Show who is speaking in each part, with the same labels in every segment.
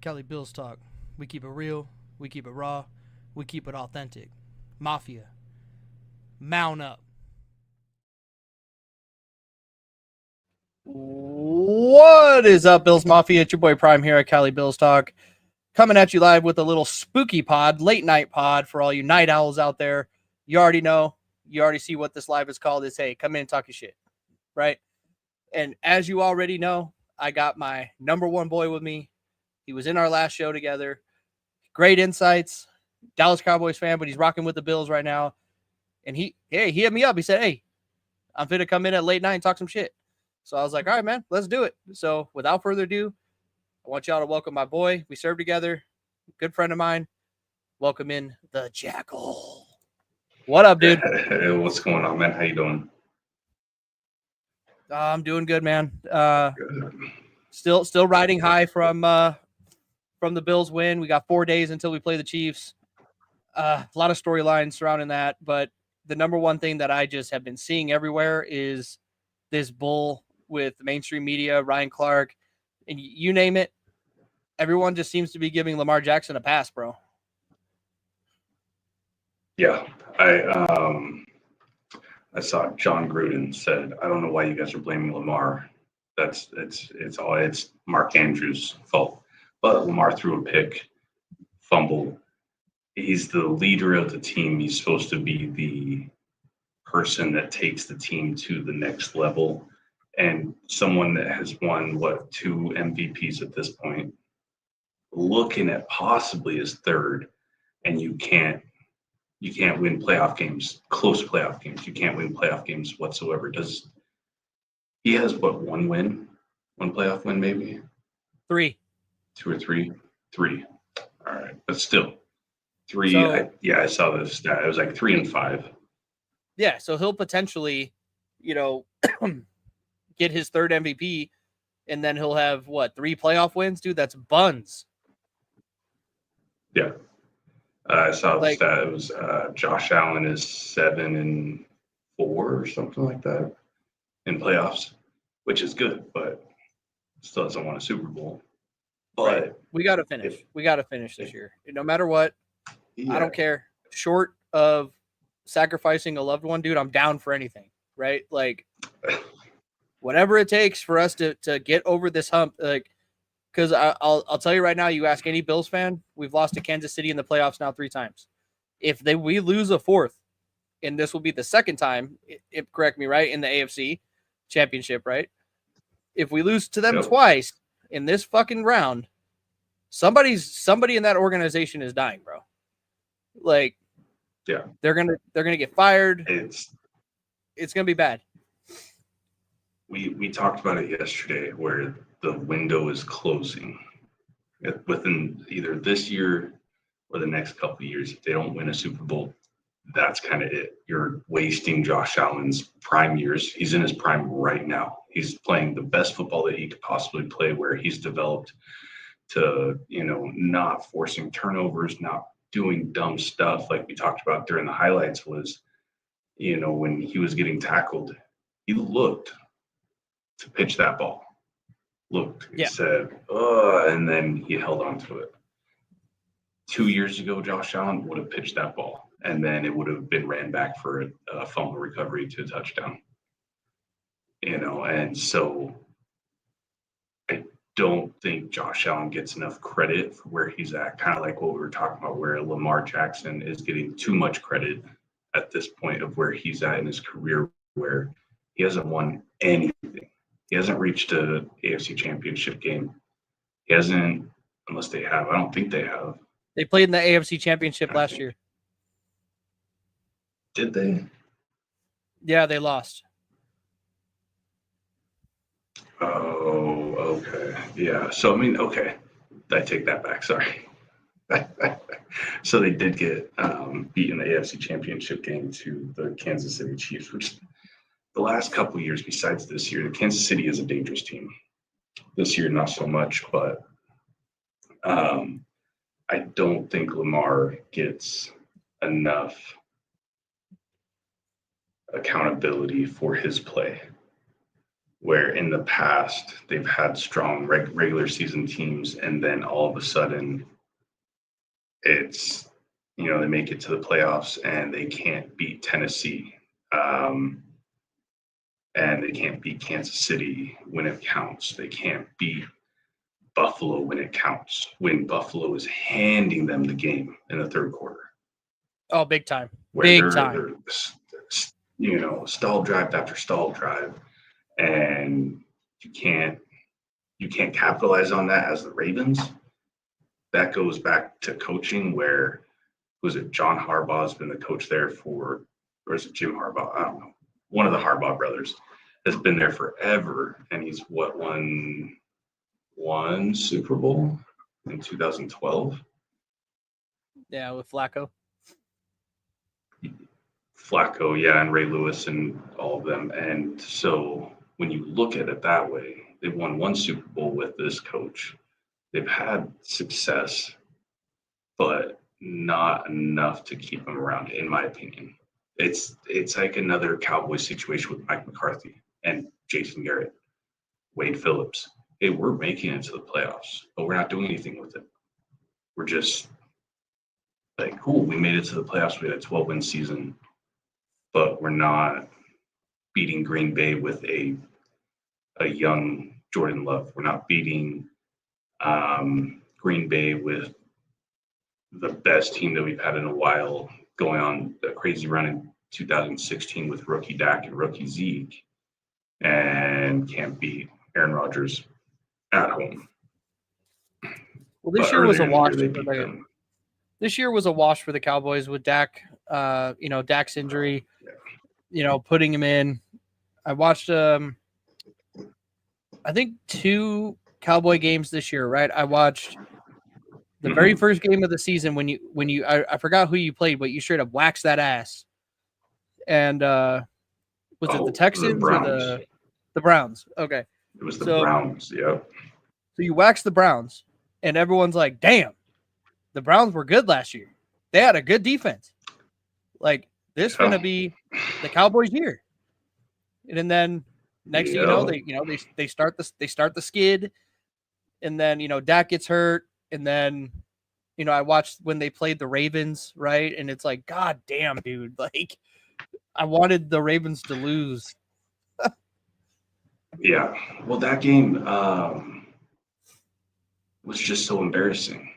Speaker 1: Cali Bills talk. We keep it real. We keep it raw. We keep it authentic. Mafia. Mount up. What is up, Bills Mafia? It's your boy Prime here at Cali Bills Talk. Coming at you live with a little spooky pod, late night pod for all you night owls out there. You already know. You already see what this live is called. It's, hey, come in and talk your shit. Right? And as you already know, I got my number one boy with me. He was in our last show together. Great insights. Dallas Cowboys fan, but he's rocking with the Bills right now. And he hit me up. He said, hey, I'm fit to come in at late night and talk some shit. So I was like, all right, man, let's do it. So without further ado, I want y'all to welcome my boy. We served together. Good friend of mine. Welcome in the Jackal. What up, dude?
Speaker 2: Hey, what's going on, man? How you doing?
Speaker 1: I'm doing good, man.
Speaker 2: Good.
Speaker 1: Still riding high from the Bills win. We got 4 days until we play the Chiefs. A lot of storylines surrounding that, but the number one thing that I just have been seeing everywhere is this bull with mainstream media, Ryan Clark, and you name it. Everyone just seems to be giving Lamar Jackson a pass, bro.
Speaker 2: Yeah, I saw John Gruden said, I don't know why you guys are blaming Lamar. It's Mark Andrews' fault. But Lamar threw a pick, fumble. He's the leader of the team. He's supposed to be the person that takes the team to the next level. And someone that has won, 2 MVPs at this point, looking at possibly his third, and you can't win playoff games, close playoff games. You can't win playoff games whatsoever. He has one win, one playoff win, maybe
Speaker 1: 3,
Speaker 2: 2 or 3, 3. All right, but still 3.
Speaker 1: So,
Speaker 2: I saw this stat. It was like 3 and 5.
Speaker 1: yeah, so he'll potentially, get his third MVP, and then he'll have 3 playoff wins, dude. That's buns.
Speaker 2: Yeah, I saw the stat. It was Josh Allen is 7 and 4 or something like that in playoffs, which is good, but still doesn't want a Super Bowl. But
Speaker 1: right. We got to finish. We got to finish this year, no matter what. Yeah. I don't care. Short of sacrificing a loved one, dude, I'm down for anything. Right? Like, whatever it takes for us to get over this hump. Like, because I'll tell you right now, you ask any Bills fan, we've lost to Kansas City in the playoffs now 3 times. If we lose a 4th, and this will be the 2nd time, if correct me, right, in the AFC championship, right? If we lose to them twice in this fucking round, somebody in that organization is dying, bro. Like,
Speaker 2: yeah,
Speaker 1: they're gonna get fired. It's gonna be bad.
Speaker 2: We talked about it yesterday, where the window is closing within either this year or the next couple of years. If they don't win a Super Bowl, that's kind of it. You're wasting Josh Allen's prime years. He's in his prime right now. He's playing the best football that he could possibly play, where he's developed to, not forcing turnovers, not doing dumb stuff like we talked about during the highlights. Was, when he was getting tackled, he looked to pitch that ball. He said, and then he held on to it. 2 years ago, Josh Allen would have pitched that ball, and then it would have been ran back for a fumble recovery to a touchdown. And so I don't think Josh Allen gets enough credit for where he's at, kind of like what we were talking about, where Lamar Jackson is getting too much credit at this point of where he's at in his career, where he hasn't won anything. He hasn't reached a AFC championship game. He hasn't, unless they have. I don't think they have.
Speaker 1: They played in the AFC championship last year.
Speaker 2: Did they?
Speaker 1: Yeah, they lost.
Speaker 2: Oh, okay. Yeah. So, okay. I take that back. Sorry. So they did get beat in the AFC championship game to the Kansas City Chiefs, which the last couple of years, besides this year, the Kansas City is a dangerous team. This year, not so much, but I don't think Lamar gets enough accountability for his play. where in the past they've had strong regular season teams, and then all of a sudden it's, they make it to the playoffs and they can't beat Tennessee. And they can't beat Kansas City when it counts. They can't beat Buffalo when it counts, when Buffalo is handing them the game in the third quarter.
Speaker 1: Oh, big time.
Speaker 2: Where
Speaker 1: big time.
Speaker 2: They're, stall drive after stall drive. And you can't capitalize on that as the Ravens. That goes back to coaching where, was it John Harbaugh's been the coach there for, or is it Jim Harbaugh? I don't know. One of the Harbaugh brothers has been there forever. And he's won one Super Bowl in 2012.
Speaker 1: Yeah, with Flacco.
Speaker 2: Yeah, and Ray Lewis and all of them. And so when you look at it that way, they've won one Super Bowl with this coach. They've had success, but not enough to keep them around, in my opinion. It's like another Cowboys situation with Mike McCarthy and Jason Garrett, Wade Phillips. Hey, we're making it to the playoffs, but we're not doing anything with it. We're just like, cool, we made it to the playoffs. We had a 12-win season, but we're not beating Green Bay with a young Jordan Love. We're not beating Green Bay with the best team that we've had in a while, going on a crazy run in 2016 with rookie Dak and rookie Zeke, and can't beat Aaron Rodgers at home.
Speaker 1: Well, this year was a wash. This year was a wash for the Cowboys with Dak. Dak's injury. Putting him in. I watched I think 2 Cowboy games this year, right? I watched the very first game of the season when you I forgot who you played, but you straight up waxed that ass. And was it the Texans or the Browns? Okay.
Speaker 2: It was the Browns, yeah.
Speaker 1: So you waxed the Browns, and everyone's like, damn, the Browns were good last year. They had a good defense. Like, this is going to be the Cowboys' year. And then next thing you know, they start the skid, and then Dak gets hurt, and then I watched when they played the Ravens, right? And it's like, god damn, dude, like I wanted the Ravens to lose.
Speaker 2: Yeah, well, that game was just so embarrassing,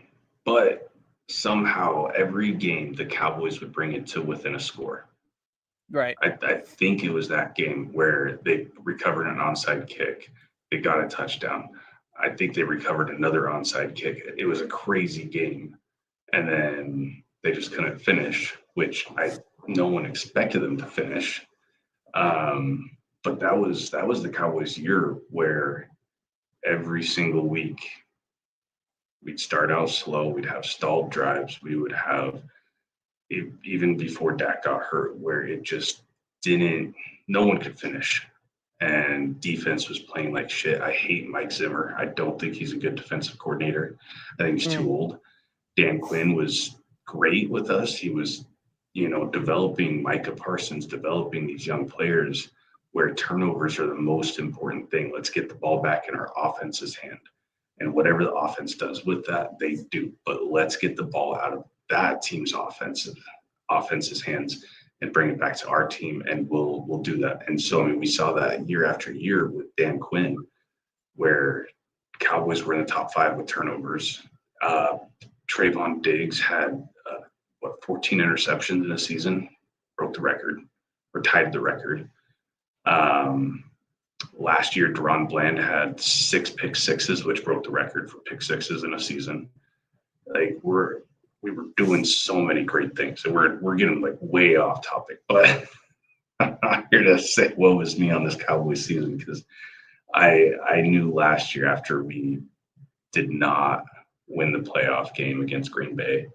Speaker 2: but somehow every game the Cowboys would bring it to within a score.
Speaker 1: Right.
Speaker 2: I think it was that game where they recovered an onside kick. They got a touchdown. I think they recovered another onside kick. It was a crazy game. And then they just couldn't finish, which no one expected them to finish. But that was the Cowboys' year where every single week we'd start out slow. We'd have stalled drives. We would have, even before Dak got hurt, where it just no one could finish. And defense was playing like shit. I hate Mike Zimmer. I don't think he's a good defensive coordinator. I think he's too old. Dan Quinn was great with us. He was, developing Micah Parsons, developing these young players where turnovers are the most important thing. Let's get the ball back in our offense's hand. And whatever the offense does with that, they do. But let's get the ball out of that team's offense's hands and bring it back to our team, and we'll do that. And so, we saw that year after year with Dan Quinn, where Cowboys were in the top 5 with turnovers. Trayvon Diggs had 14 interceptions in a season, broke the record, or tied the record. Last year, Deron Bland had 6 pick sixes, which broke the record for pick sixes in a season. Like, we were doing so many great things, and we're getting like way off topic, but I'm not here to say woe is me on this Cowboys season, because I knew last year, after we did not win the playoff game against Green Bay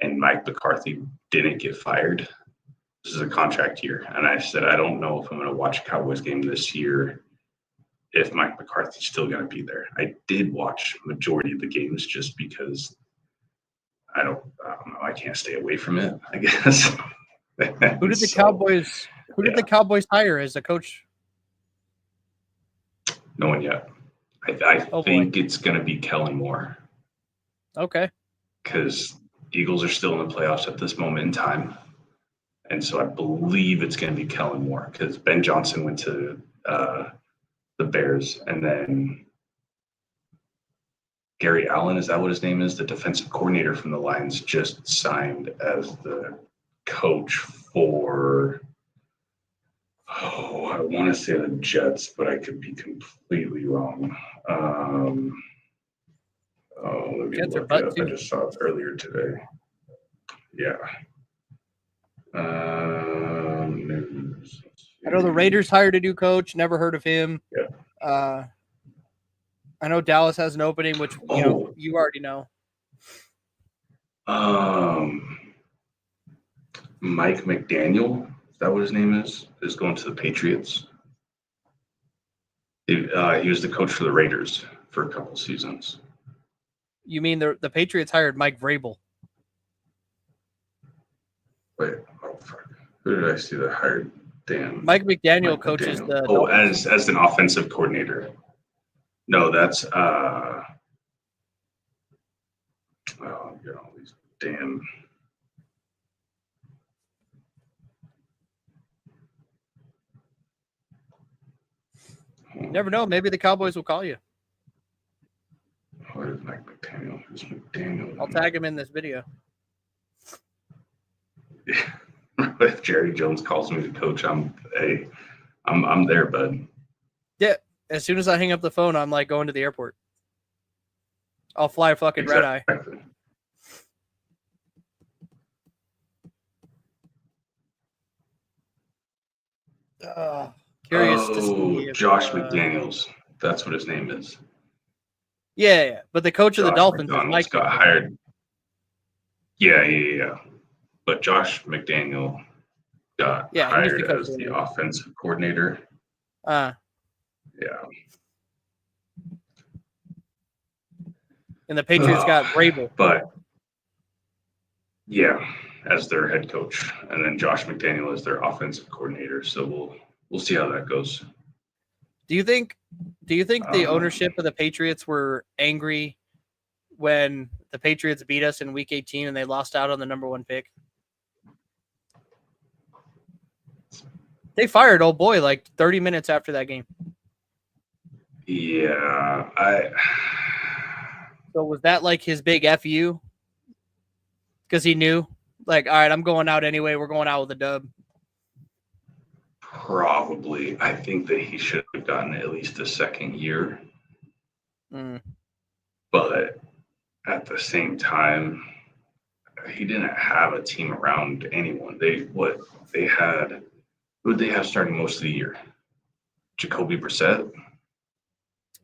Speaker 2: and Mike McCarthy didn't get fired, this is a contract year. And I said, I don't know if I'm going to watch a Cowboys game this year if Mike McCarthy's still going to be there. I did watch majority of the games just because I don't know. I can't stay away from it, I guess.
Speaker 1: Who did the Cowboys hire as a coach?
Speaker 2: No one yet. I
Speaker 1: Oh, boy.
Speaker 2: think it's going to be Kellen Moore
Speaker 1: Okay.
Speaker 2: because Eagles are still in the playoffs at this moment in time. And so I believe it's going to be Kellen Moore because Ben Johnson went to the Bears, and then Gary Allen, is that what his name is? The defensive coordinator from the Lions just signed as the coach for, I want to say the Jets, but I could be completely wrong. Let me
Speaker 1: Jets are
Speaker 2: look
Speaker 1: butt
Speaker 2: it up. I
Speaker 1: too.
Speaker 2: just saw it earlier today. Yeah. News.
Speaker 1: I know the Raiders hired a new coach. Never heard of him.
Speaker 2: Yeah.
Speaker 1: I know Dallas has an opening, which you already know.
Speaker 2: Mike McDaniel, is that what his name is going to the Patriots. He was the coach for the Raiders for a couple seasons.
Speaker 1: You mean the Patriots hired Mike Vrabel?
Speaker 2: Wait, fuck. Who did I see that hired? Damn.
Speaker 1: Mike McDaniel coaches the Dolphins.
Speaker 2: as an offensive coordinator. No, that's these damn.
Speaker 1: Never know. Maybe the Cowboys will call you.
Speaker 2: What is Mike McDaniel? Who's McDaniel?
Speaker 1: I'll tag him in this video.
Speaker 2: If Jerry Jones calls me the coach, I'm there, bud.
Speaker 1: Yeah. As soon as I hang up the phone, I'm like going to the airport. I'll fly fucking red eye. Curious to see if,
Speaker 2: Josh McDaniels. That's what his name is.
Speaker 1: Yeah. But the coach of the Dolphins is Mike
Speaker 2: got
Speaker 1: McDaniel.
Speaker 2: hired. Yeah. But Josh McDaniel got hired as the offensive coordinator.
Speaker 1: Yeah. And the Patriots got Vrabel.
Speaker 2: But yeah, as their head coach, and then Josh McDaniel is their offensive coordinator. So we'll see how that goes.
Speaker 1: Do you think the ownership of the Patriots were angry when the Patriots beat us in Week 18 and they lost out on the number 1 pick? They fired old boy like 30 minutes after that game.
Speaker 2: Yeah,
Speaker 1: So was that like his big FU? Because he knew, like, all right, I'm going out anyway. We're going out with a dub.
Speaker 2: Probably. I think that he should have gotten at least a second year. But at the same time, he didn't have a team around anyone. Who did they have starting most of the year? Jacoby Brissett?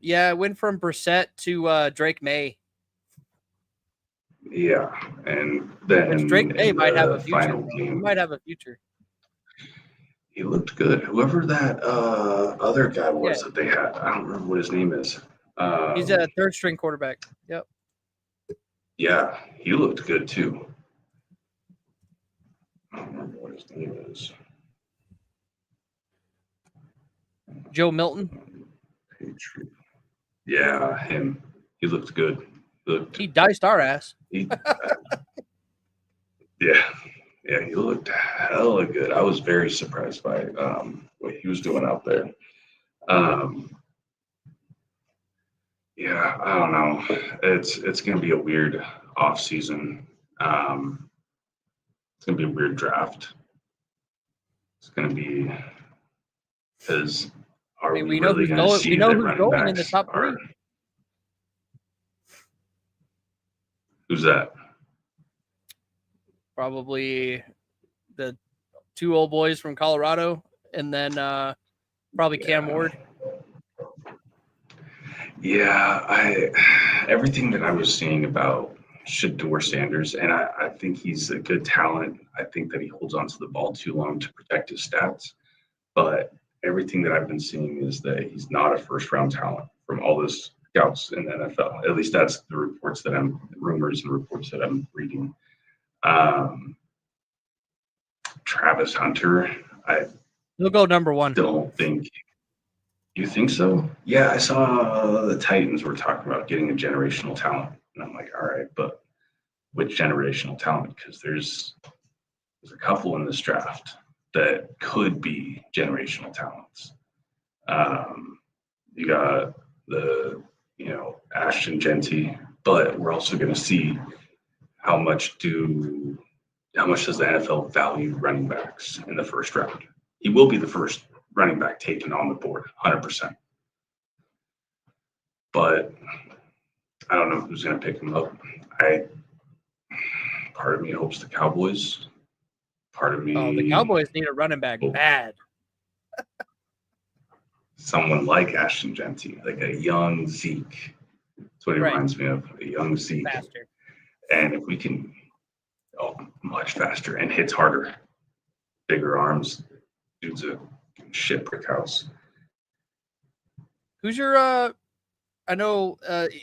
Speaker 1: Yeah, it went from Brissett to Drake May.
Speaker 2: Yeah, and then
Speaker 1: which Drake May might have a future.
Speaker 2: He
Speaker 1: might have a future.
Speaker 2: He looked good. Whoever that other guy was that they had, I don't remember what his name is.
Speaker 1: He's a third string quarterback. Yep.
Speaker 2: Yeah, he looked good too. I don't remember what his name is.
Speaker 1: Joe Milton.
Speaker 2: Yeah, him. He looked good.
Speaker 1: He diced our ass.
Speaker 2: Yeah, he looked hella good. I was very surprised by what he was doing out there. Yeah, I don't know. It's going to be a weird off season. It's going to be a weird draft. It's going to be because we know who's
Speaker 1: going in the top 3.
Speaker 2: Who's that?
Speaker 1: Probably the 2 old boys from Colorado, and then probably Cam Ward.
Speaker 2: Yeah, everything that I was seeing about Shedeur Sanders, and I think he's a good talent. I think that he holds onto the ball too long to protect his stats. But everything that I've been seeing is that he's not a first-round talent from all the scouts in the NFL. At least that's the rumors and reports that I'm reading. Travis Hunter,
Speaker 1: he'll go number 1.
Speaker 2: Don't think. You think so? Yeah, I saw the Titans were talking about getting a generational talent, and I'm like, all right, but which generational talent? Because there's a couple in this draft that could be generational talents. Um, you got the Ashton Genty, but we're also going to see how much does the NFL value running backs in the first round. He will be the first running back taken on the board, 100%. But I don't know who's going to pick him up. I Part of me hopes the Cowboys. Part of
Speaker 1: Oh, the
Speaker 2: me,
Speaker 1: Cowboys need a running back bad.
Speaker 2: someone like Ashton Genty, like a young Zeke. That's what he
Speaker 1: Right.
Speaker 2: reminds me of, a young Zeke.
Speaker 1: Faster.
Speaker 2: And if we can, much faster and hits harder, bigger arms, dude's a shit brick house.
Speaker 1: Who's your I know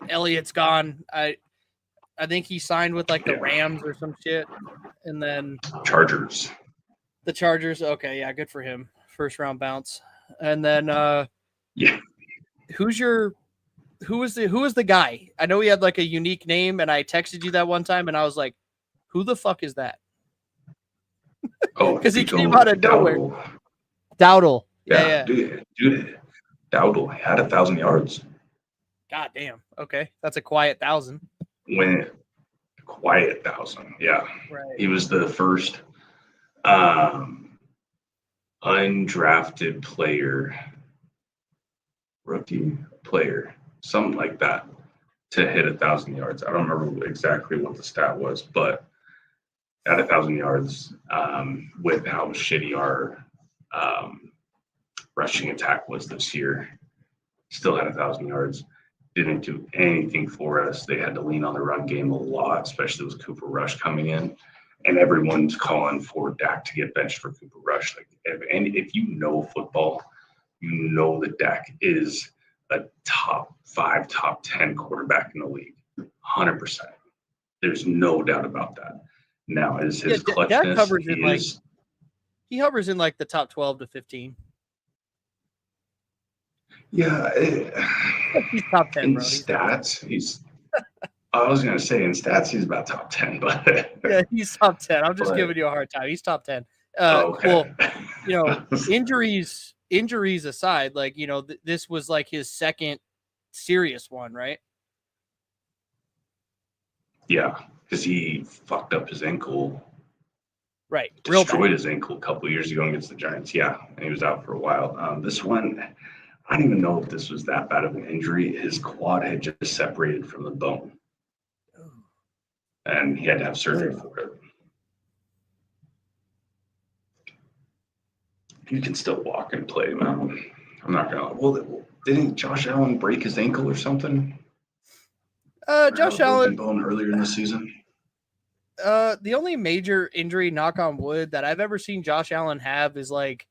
Speaker 1: Elliott's gone. I think he signed with like the Rams or some shit. And then
Speaker 2: Chargers.
Speaker 1: the Chargers. Okay, yeah, good for him. First round bounce. And then
Speaker 2: Yeah.
Speaker 1: who was the guy? I know he had like a unique name, and I texted you that one time, and I was like, "Who the fuck is that?"
Speaker 2: Oh,
Speaker 1: Because he came out of nowhere. Dowdle. Yeah.
Speaker 2: Dude, Dowdle had 1,000 yards.
Speaker 1: God damn. Okay, that's a quiet 1,000.
Speaker 2: When quiet 1,000, yeah.
Speaker 1: Right.
Speaker 2: He was the first undrafted rookie player, something like that, to hit 1,000 yards. I don't remember exactly what the stat was, but at 1,000 yards, with how shitty our rushing attack was this year, still had 1,000 yards. Didn't do anything for us. They had to lean on the run game a lot, especially with Cooper Rush coming in. And everyone's calling for Dak to get benched for Cooper Rush. Like, if you know football, you know that Dak is a top 5, top 10 quarterback in the league, 100%. There's no doubt about that. Now, is his clutchness?
Speaker 1: Dak hovers in he hovers in like the top 12 to 15.
Speaker 2: Yeah,
Speaker 1: he's top 10,
Speaker 2: in
Speaker 1: bro.
Speaker 2: stats, I was gonna say in stats he's about top 10, but
Speaker 1: yeah, he's top 10. I'm just giving you a hard time. He's top 10.
Speaker 2: Okay.
Speaker 1: Well, injuries aside, like this was like his second serious one, right?
Speaker 2: Yeah, because he fucked up his ankle.
Speaker 1: Right,
Speaker 2: destroyed his ankle a couple years ago against the Giants. Yeah, and he was out for a while. This one, I don't even know if this was that bad of an injury. His quad had just separated from the bone, and he had to have surgery for it. He can still walk and play, man. I'm not gonna. Well, didn't Josh Allen break his ankle or something?
Speaker 1: Josh Allen
Speaker 2: bone earlier in the season.
Speaker 1: The only major injury, knock on wood, that I've ever seen Josh Allen have is like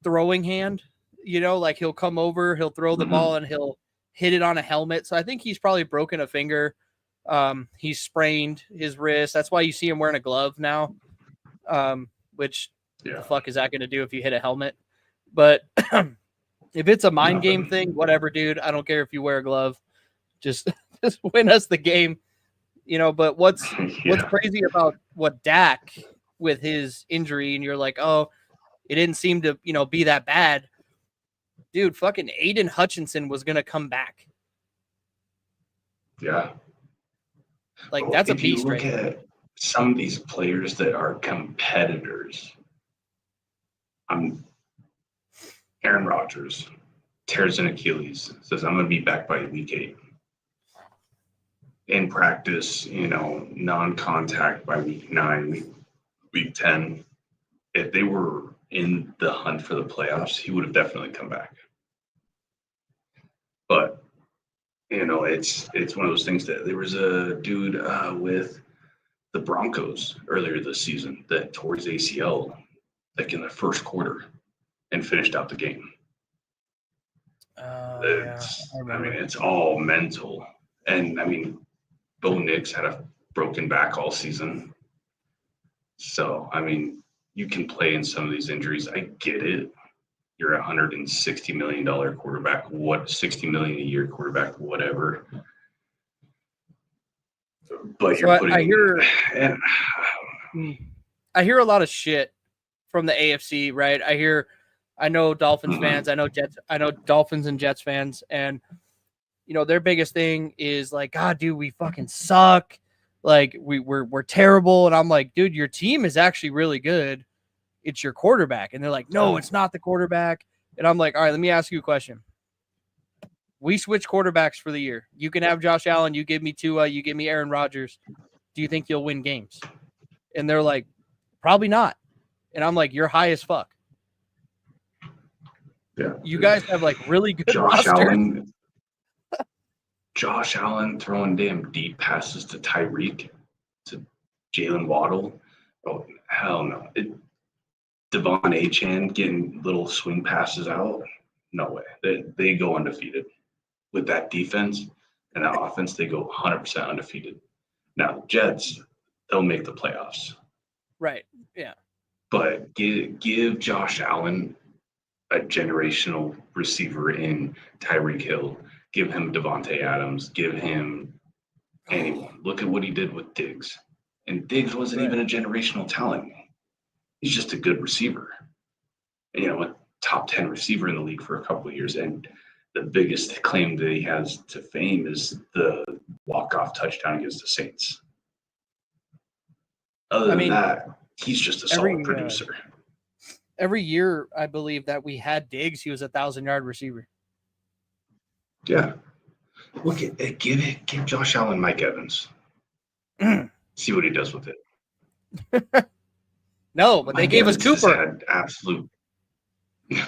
Speaker 1: throwing hand. Like he'll come over, he'll throw the ball, and he'll hit it on a helmet. So I think he's probably broken a finger. He's sprained his wrist. That's why you see him wearing a glove now. Which the fuck is that going to do if you hit a helmet? But if it's a mind game thing, whatever, dude. I don't care if you wear a glove. Just win us the game. But what's crazy about what Dak with his injury, and you're like, oh, it didn't seem to, be that bad. Dude, fucking Aiden Hutchinson was going to come back.
Speaker 2: Yeah.
Speaker 1: Like, that's a beast.
Speaker 2: If you look at some of these players that are competitors, Aaron Rodgers tears an Achilles, says, I'm going to be back by week 8. In practice, non-contact by week 9, week 10. If they were in the hunt for the playoffs, he would have definitely come back. But, it's one of those things that there was a dude with the Broncos earlier this season that tore his ACL like in the first quarter and finished out the game. It's all mental. And Bo Nix had a broken back all season. So, you can play in some of these injuries. I get it. you're $160 million quarterback, $60 million a year quarterback, whatever. But
Speaker 1: So
Speaker 2: you're putting
Speaker 1: I hear a lot of shit from the AFC, right? I know Dolphins fans, I know Dolphins and Jets fans, and their biggest thing is like, God, dude, we fucking suck. Like we're terrible. And I'm like, dude, your team is actually really good. It's your quarterback. And they're like, no, it's not the quarterback. And I'm like, all right, let me ask you a question. We switch quarterbacks for the year. You can have Josh Allen. You give me Tua. You give me Aaron Rodgers. Do you think you'll win games? And they're like, probably not. And I'm like, you're high as fuck.
Speaker 2: Yeah.
Speaker 1: You guys have like really good rosters.
Speaker 2: Josh Allen throwing damn deep passes to Tyreek, to Jalen Waddle. Oh, hell no. Devon Achane getting little swing passes out. No way. They go undefeated. With that defense and that offense, they go 100% undefeated. Now, the Jets, they'll make the playoffs.
Speaker 1: Right. Yeah.
Speaker 2: But give Josh Allen a generational receiver in Tyreek Hill. Give him Devontae Adams. Give him anyone. Look at what he did with Diggs. And Diggs wasn't even a generational talent. He's just a good receiver. And, a top 10 receiver in the league for a couple of years. And the biggest claim that he has to fame is the walk-off touchdown against the Saints. Other than that, he's just a solid producer.
Speaker 1: Every year, I believe that we had Diggs, he was a 1,000-yard receiver.
Speaker 2: Yeah. Look at give Josh Allen Mike Evans. See what he does with it.
Speaker 1: No, but Mike they gave Evans us Cooper.
Speaker 2: Had absolute.
Speaker 1: God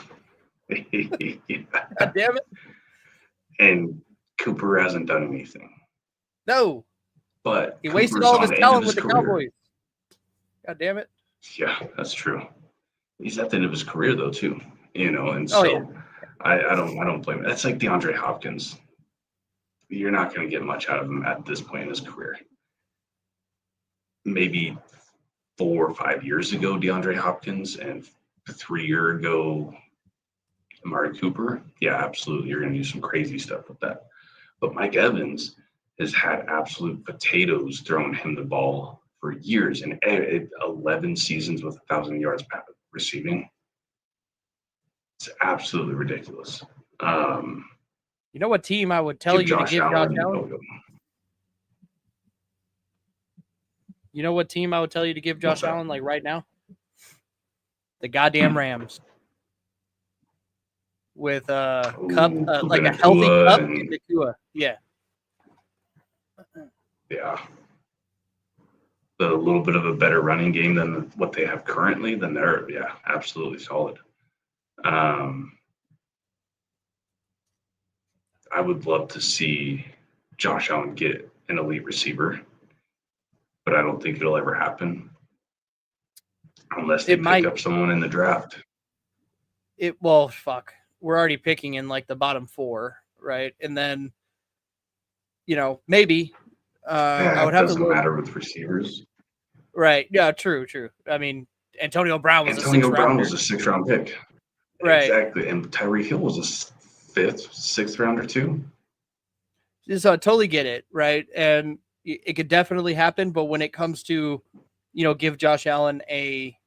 Speaker 1: damn it.
Speaker 2: And Cooper hasn't done anything.
Speaker 1: No.
Speaker 2: But
Speaker 1: he wasted all of his talent with the Cowboys. God damn it.
Speaker 2: Yeah, that's true. He's at the end of his career though too. And so I don't blame him. That's like DeAndre Hopkins. You're not going to get much out of him at this point in his career. Maybe 4 or 5 years ago, DeAndre Hopkins, and 3 years ago, Amari Cooper. Yeah, absolutely. You're going to do some crazy stuff with that. But Mike Evans has had absolute potatoes throwing him the ball for years, and 11 seasons with 1,000 yards receiving. It's absolutely ridiculous.
Speaker 1: You know what team I would tell you to give Josh Allen? You know what team I would tell you to give Josh Allen like right now? The goddamn Rams. With Cup, like a healthy Cup and Nakua. Yeah.
Speaker 2: Yeah. A little bit of a better running game than what they have currently, then they're absolutely solid. I would love to see Josh Allen get an elite receiver, but I don't think it'll ever happen unless they pick up someone in the draft.
Speaker 1: Fuck. We're already picking in like the bottom 4, right? And then, maybe. I would have to look.
Speaker 2: Doesn't matter with receivers.
Speaker 1: Right. Yeah, true. I mean, Antonio Brown was a
Speaker 2: 6th-round pick.
Speaker 1: Right.
Speaker 2: Exactly. And Tyreek Hill was a 5th, 6th rounder too.
Speaker 1: So I totally get it, right? And it could definitely happen, but when it comes to, give Josh Allen a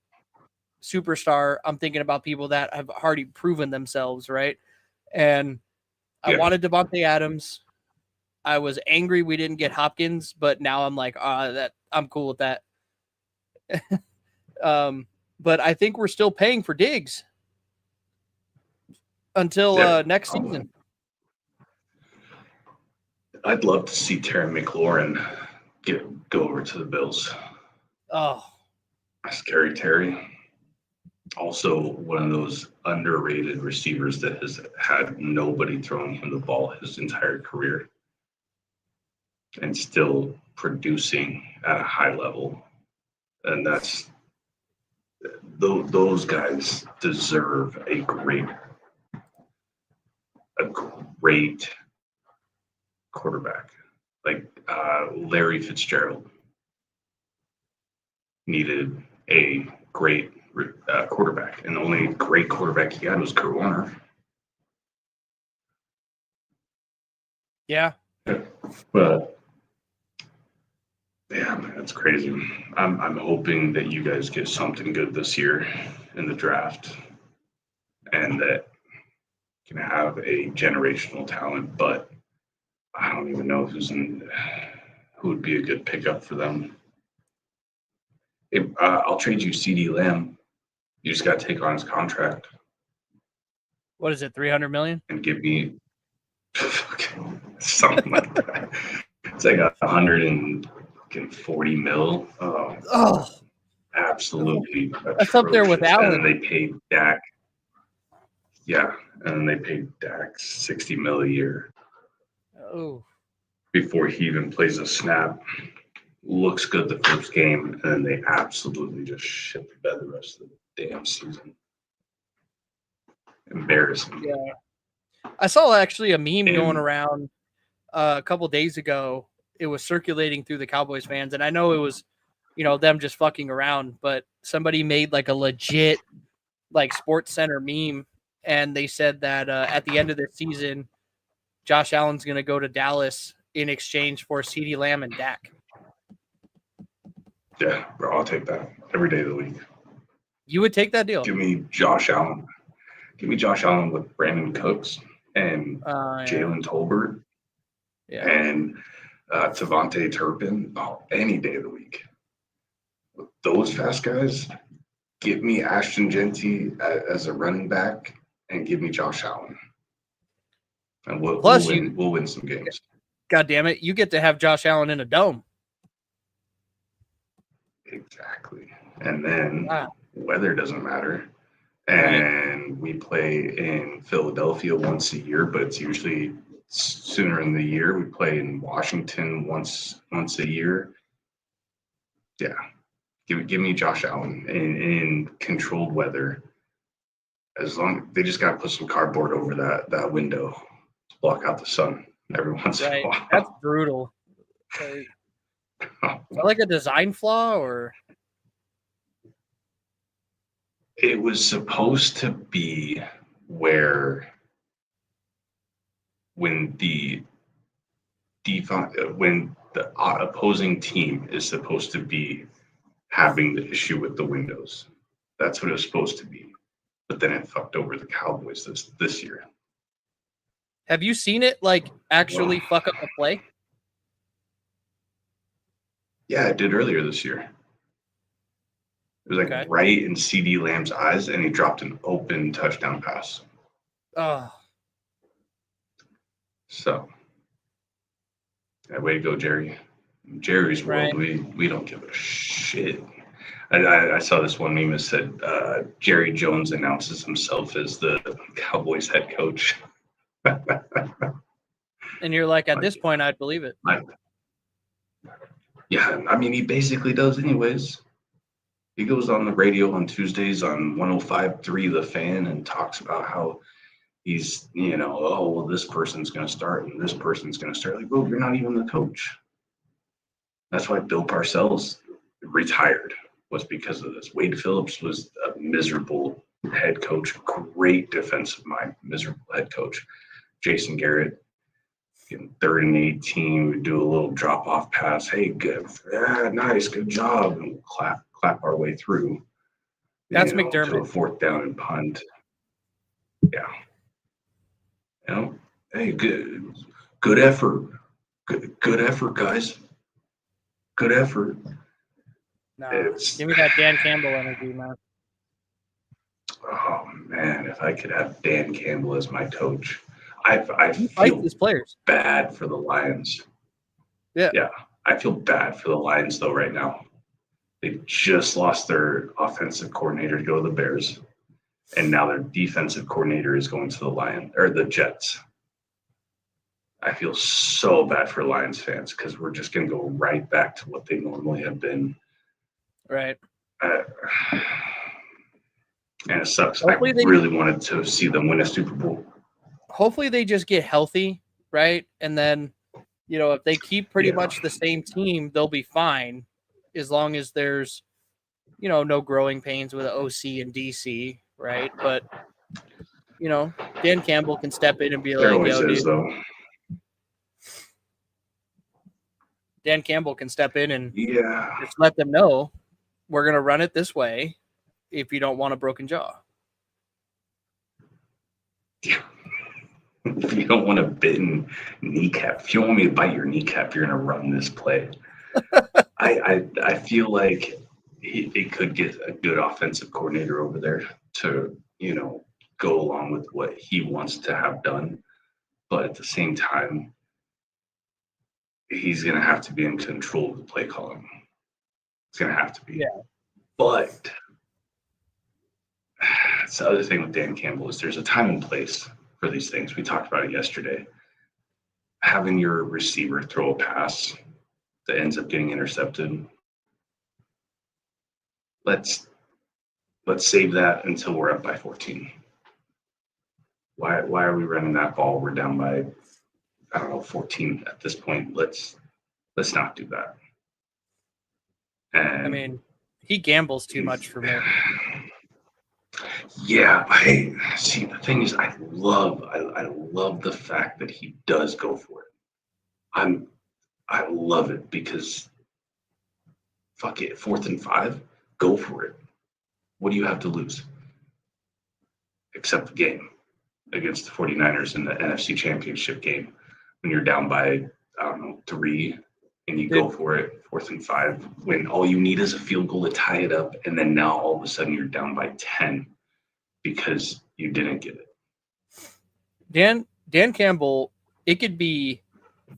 Speaker 1: superstar, I'm thinking about people that have already proven themselves, right? And I wanted Devontae Adams. I was angry we didn't get Hopkins, but now I'm like, that I'm cool with that. But I think we're still paying for Diggs until next season.
Speaker 2: I'd love to see Terry McLaurin go over to the Bills.
Speaker 1: Oh,
Speaker 2: Scary Terry. Also, one of those underrated receivers that has had nobody throwing him the ball his entire career and still producing at a high level. And that's those guys deserve a great quarterback. Like Larry Fitzgerald needed a great quarterback, and the only great quarterback he had was Kurt Warner.
Speaker 1: Yeah.
Speaker 2: But yeah, man, it's crazy. I'm hoping that you guys get something good this year in the draft, and that can have a generational talent. But I don't even know who would be a good pickup for them. I'll trade you CD Lamb. You just got to take on his contract.
Speaker 1: What is it, 300 million?
Speaker 2: And give me something like that. It's like 140 mil.
Speaker 1: Oh,
Speaker 2: absolutely
Speaker 1: that's up there with
Speaker 2: atrocious.
Speaker 1: Allen.
Speaker 2: And then they paid Dak. Yeah, and then they paid Dak 60 mil a year.
Speaker 1: Oh.
Speaker 2: Before he even plays a snap. Looks good the first game, and then they absolutely just shit the bed the rest of the damn season. Embarrassing.
Speaker 1: Yeah. I saw actually a meme going around a couple days ago. It was circulating through the Cowboys fans, and I know it was, them just fucking around, but somebody made like a legit like Sports Center meme, and they said that at the end of the season, Josh Allen's going to go to Dallas in exchange for CeeDee Lamb and Dak.
Speaker 2: Yeah, bro, I'll take that every day of the week.
Speaker 1: You would take that deal?
Speaker 2: Give me Josh Allen. Give me Josh Allen with Brandon Cooks and Jalen Tolbert and Devontae Turpin any day of the week. With those fast guys, give me Ashton Genty as a running back and give me Josh Allen. And we'll win some games.
Speaker 1: God damn it. You get to have Josh Allen in a dome.
Speaker 2: Exactly. And then weather doesn't matter. And we play in Philadelphia once a year, but it's usually sooner in the year. We play in Washington once a year. Yeah. Give me Josh Allen in controlled weather. As long they just got to put some cardboard over that window to block out the sun every once in a while.
Speaker 1: That's brutal. Is that like a design flaw or?
Speaker 2: It was supposed to be where when the opposing team is supposed to be having the issue with the windows. That's what it was supposed to be. But then it fucked over the Cowboys this year.
Speaker 1: Have you seen it like actually fuck up the play?
Speaker 2: Yeah, it did earlier this year. It was like right in CD Lamb's eyes, and he dropped an open touchdown pass.
Speaker 1: Oh.
Speaker 2: So, way to go, Jerry. Jerry's world, we don't give a shit. I saw this one meme that said Jerry Jones announces himself as the Cowboys head coach.
Speaker 1: And you're like, at this point, I'd believe it.
Speaker 2: Yeah, I mean, he basically does anyways. He goes on the radio on Tuesdays on 105.3 The Fan and talks about how he's, this person's going to start and this person's going to start. Like, bro, you're not even the coach. That's why Bill Parcells retired, was because of this. Wade Phillips was a miserable head coach, great defensive mind, miserable head coach. Jason Garrett, 3rd and 18, we do a little drop-off pass. Hey, good. Yeah, nice, good job. And we'll clap our way through.
Speaker 1: That's McDermott.
Speaker 2: To a 4th down and punt. Yeah. Hey, good effort. Good effort, guys. Good effort.
Speaker 1: No, give me that Dan Campbell energy, man.
Speaker 2: Oh, man, if I could have Dan Campbell as my coach. I feel
Speaker 1: his players.
Speaker 2: Bad for the Lions.
Speaker 1: Yeah.
Speaker 2: I feel bad for the Lions, though, right now. They just lost their offensive coordinator to go to the Bears, and now their defensive coordinator is going to the Jets. I feel so bad for Lions fans because we're just going to go right back to what they normally have been.
Speaker 1: Right.
Speaker 2: And it sucks. Hopefully I really wanted to see them win a Super Bowl.
Speaker 1: Hopefully they just get healthy, right? And then, if they keep pretty much the same team, they'll be fine as long as there's, no growing pains with OC and DC, right? But Dan Campbell can step in and be
Speaker 2: There
Speaker 1: like,
Speaker 2: always
Speaker 1: "Yo,
Speaker 2: is,
Speaker 1: dude."
Speaker 2: though.
Speaker 1: Dan Campbell can step in and
Speaker 2: Yeah.
Speaker 1: just let them know we're gonna run it this way. If you don't want a broken jaw,
Speaker 2: If you don't want a bitten kneecap, if you don't want me to bite your kneecap, you're gonna run this play. I feel like it could get a good offensive coordinator over there to go along with what he wants to have done, but at the same time, he's gonna have to be in control of the play calling. It's gonna have to be.
Speaker 1: yeah,
Speaker 2: But that's the other thing with Dan Campbell is there's a time and place for these things. We talked about it yesterday. Having your receiver throw a pass that ends up getting intercepted. Let's save that until we're up by 14. Why are we running that ball? We're down by, I don't know, 14 at this point. Let's not do that. And
Speaker 1: I mean, he gambles too much for me.
Speaker 2: Yeah, I see. The thing is, I love the fact that he does go for it. I love it because fuck it, 4th and 5, go for it. What do you have to lose? Except the game against the 49ers in the NFC Championship game when you're down by, I don't know, 3 and you go for it, 4th and 5, when all you need is a field goal to tie it up, and then now all of a sudden you're down by 10 because you didn't get it.
Speaker 1: Dan Campbell, it could be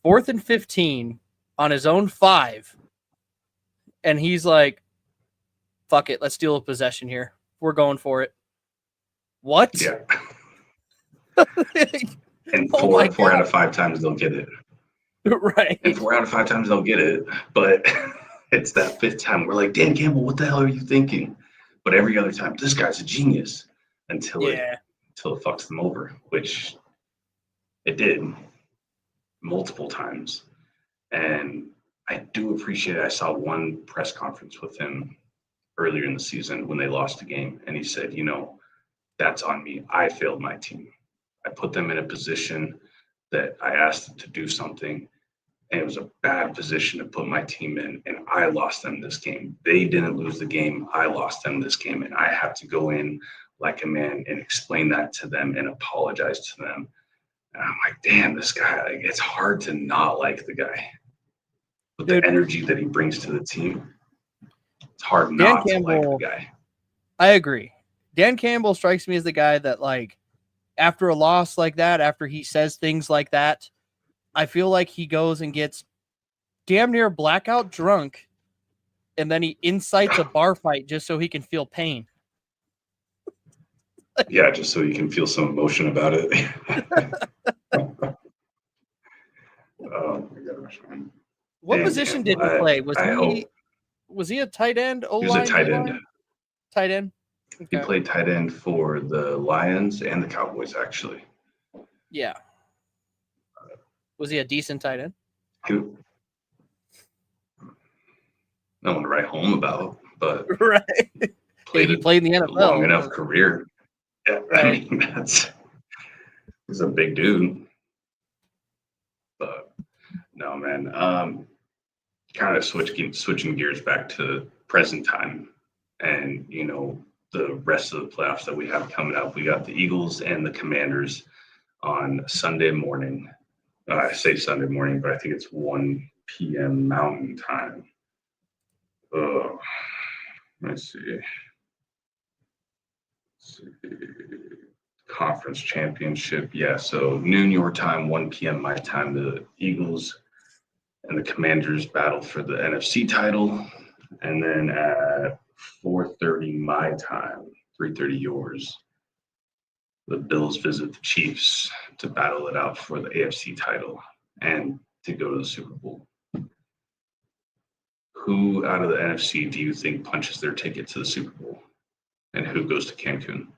Speaker 1: 4th and 15 on his own 5, and he's like, "Fuck it, let's steal a possession here. We're going for it." What?
Speaker 2: Yeah. And
Speaker 1: Oh
Speaker 2: four out of 5 times they'll get it.
Speaker 1: Right.
Speaker 2: And 4 out of 5 times they'll get it. But it's that 5th time we're like, Dan Campbell, what the hell are you thinking? But every other time, this guy's a genius until it fucks them over, which it did multiple times. And I do appreciate it. I saw one press conference with him earlier in the season when they lost the game, and he said, that's on me. I failed my team. I put them in a position that I asked them to do something, and it was a bad position to put my team in, and I lost them this game. They didn't lose the game. I lost them this game, and I have to go in like a man and explain that to them and apologize to them. And I'm like, damn, this guy, it's hard to not like the guy. With the energy that he brings to the team, it's hard not to like the guy.
Speaker 1: I agree. Dan Campbell strikes me as the guy that, like, after a loss like that, after he says things like that, I feel like he goes and gets damn near blackout drunk, and then he incites a bar fight just so he can feel pain.
Speaker 2: Yeah, just so you can feel some emotion about it. Oh my gosh.
Speaker 1: What position did he play? Was he a tight end?
Speaker 2: He was a tight end.
Speaker 1: Tight end.
Speaker 2: Okay. He played tight end for the Lions and the Cowboys, actually.
Speaker 1: Yeah. Was he a decent tight end?
Speaker 2: No one to write home about, but
Speaker 1: right. He played in the NFL.
Speaker 2: Long enough career. Yeah, right. I mean, he's a big dude. But no, man. Kind of switching gears back to present time, and the rest of the playoffs that we have coming up. We got the Eagles and the Commanders on Sunday morning. I say Sunday morning, but I think it's 1 p.m. Mountain Time. Let's see. Conference championship. Yeah, so noon your time, 1 p.m. my time. The Eagles and the Commanders battle for the NFC title. And then at 4:30 my time, 3:30 yours, the Bills visit the Chiefs to battle it out for the AFC title and to go to the Super Bowl. Who out of the NFC do you think punches their ticket to the Super Bowl? And who goes to Cancun?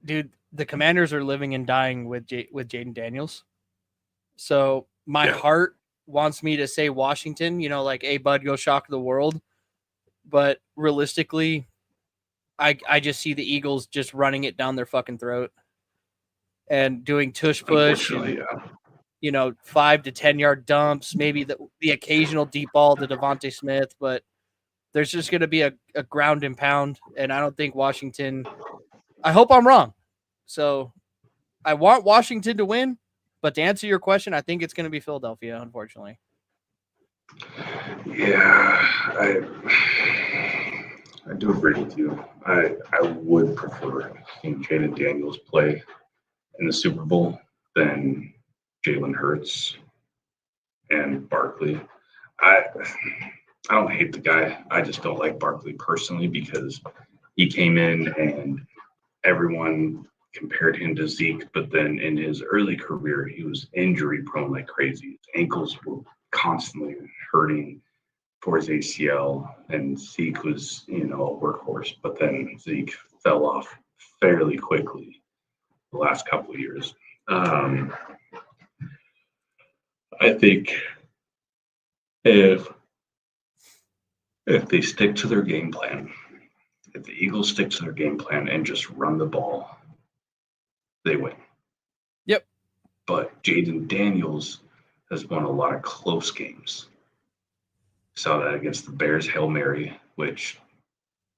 Speaker 1: Dude, the Commanders are living and dying with Jaden Daniels. So my heart wants me to say Washington, like, hey, bud, go shock the world. But realistically, I just see the Eagles just running it down their fucking throat and doing tush push and,
Speaker 2: Unfortunately, yeah.
Speaker 1: 5 to 10 yard dumps, maybe the occasional deep ball to Devontae Smith, but there's just going to be a ground and pound. And I don't think Washington, I hope I'm wrong. So I want Washington to win, but to answer your question, I think it's going to be Philadelphia, unfortunately.
Speaker 2: Yeah, I do agree with you. I would prefer seeing Jaden Daniels play in the Super Bowl than Jalen Hurts and Barkley. I I don't hate the guy. I just don't like Barkley personally because he came in and everyone compared him to Zeke, but then in his early career, he was injury prone like crazy. His ankles were constantly hurting for his ACL, and Zeke was, a workhorse. But then Zeke fell off fairly quickly the last couple of years. I think if they stick to their game plan, if the Eagles stick to their game plan and just run the ball, they win.
Speaker 1: Yep.
Speaker 2: But Jaden Daniels has won a lot of close games. Saw that against the Bears Hail Mary, which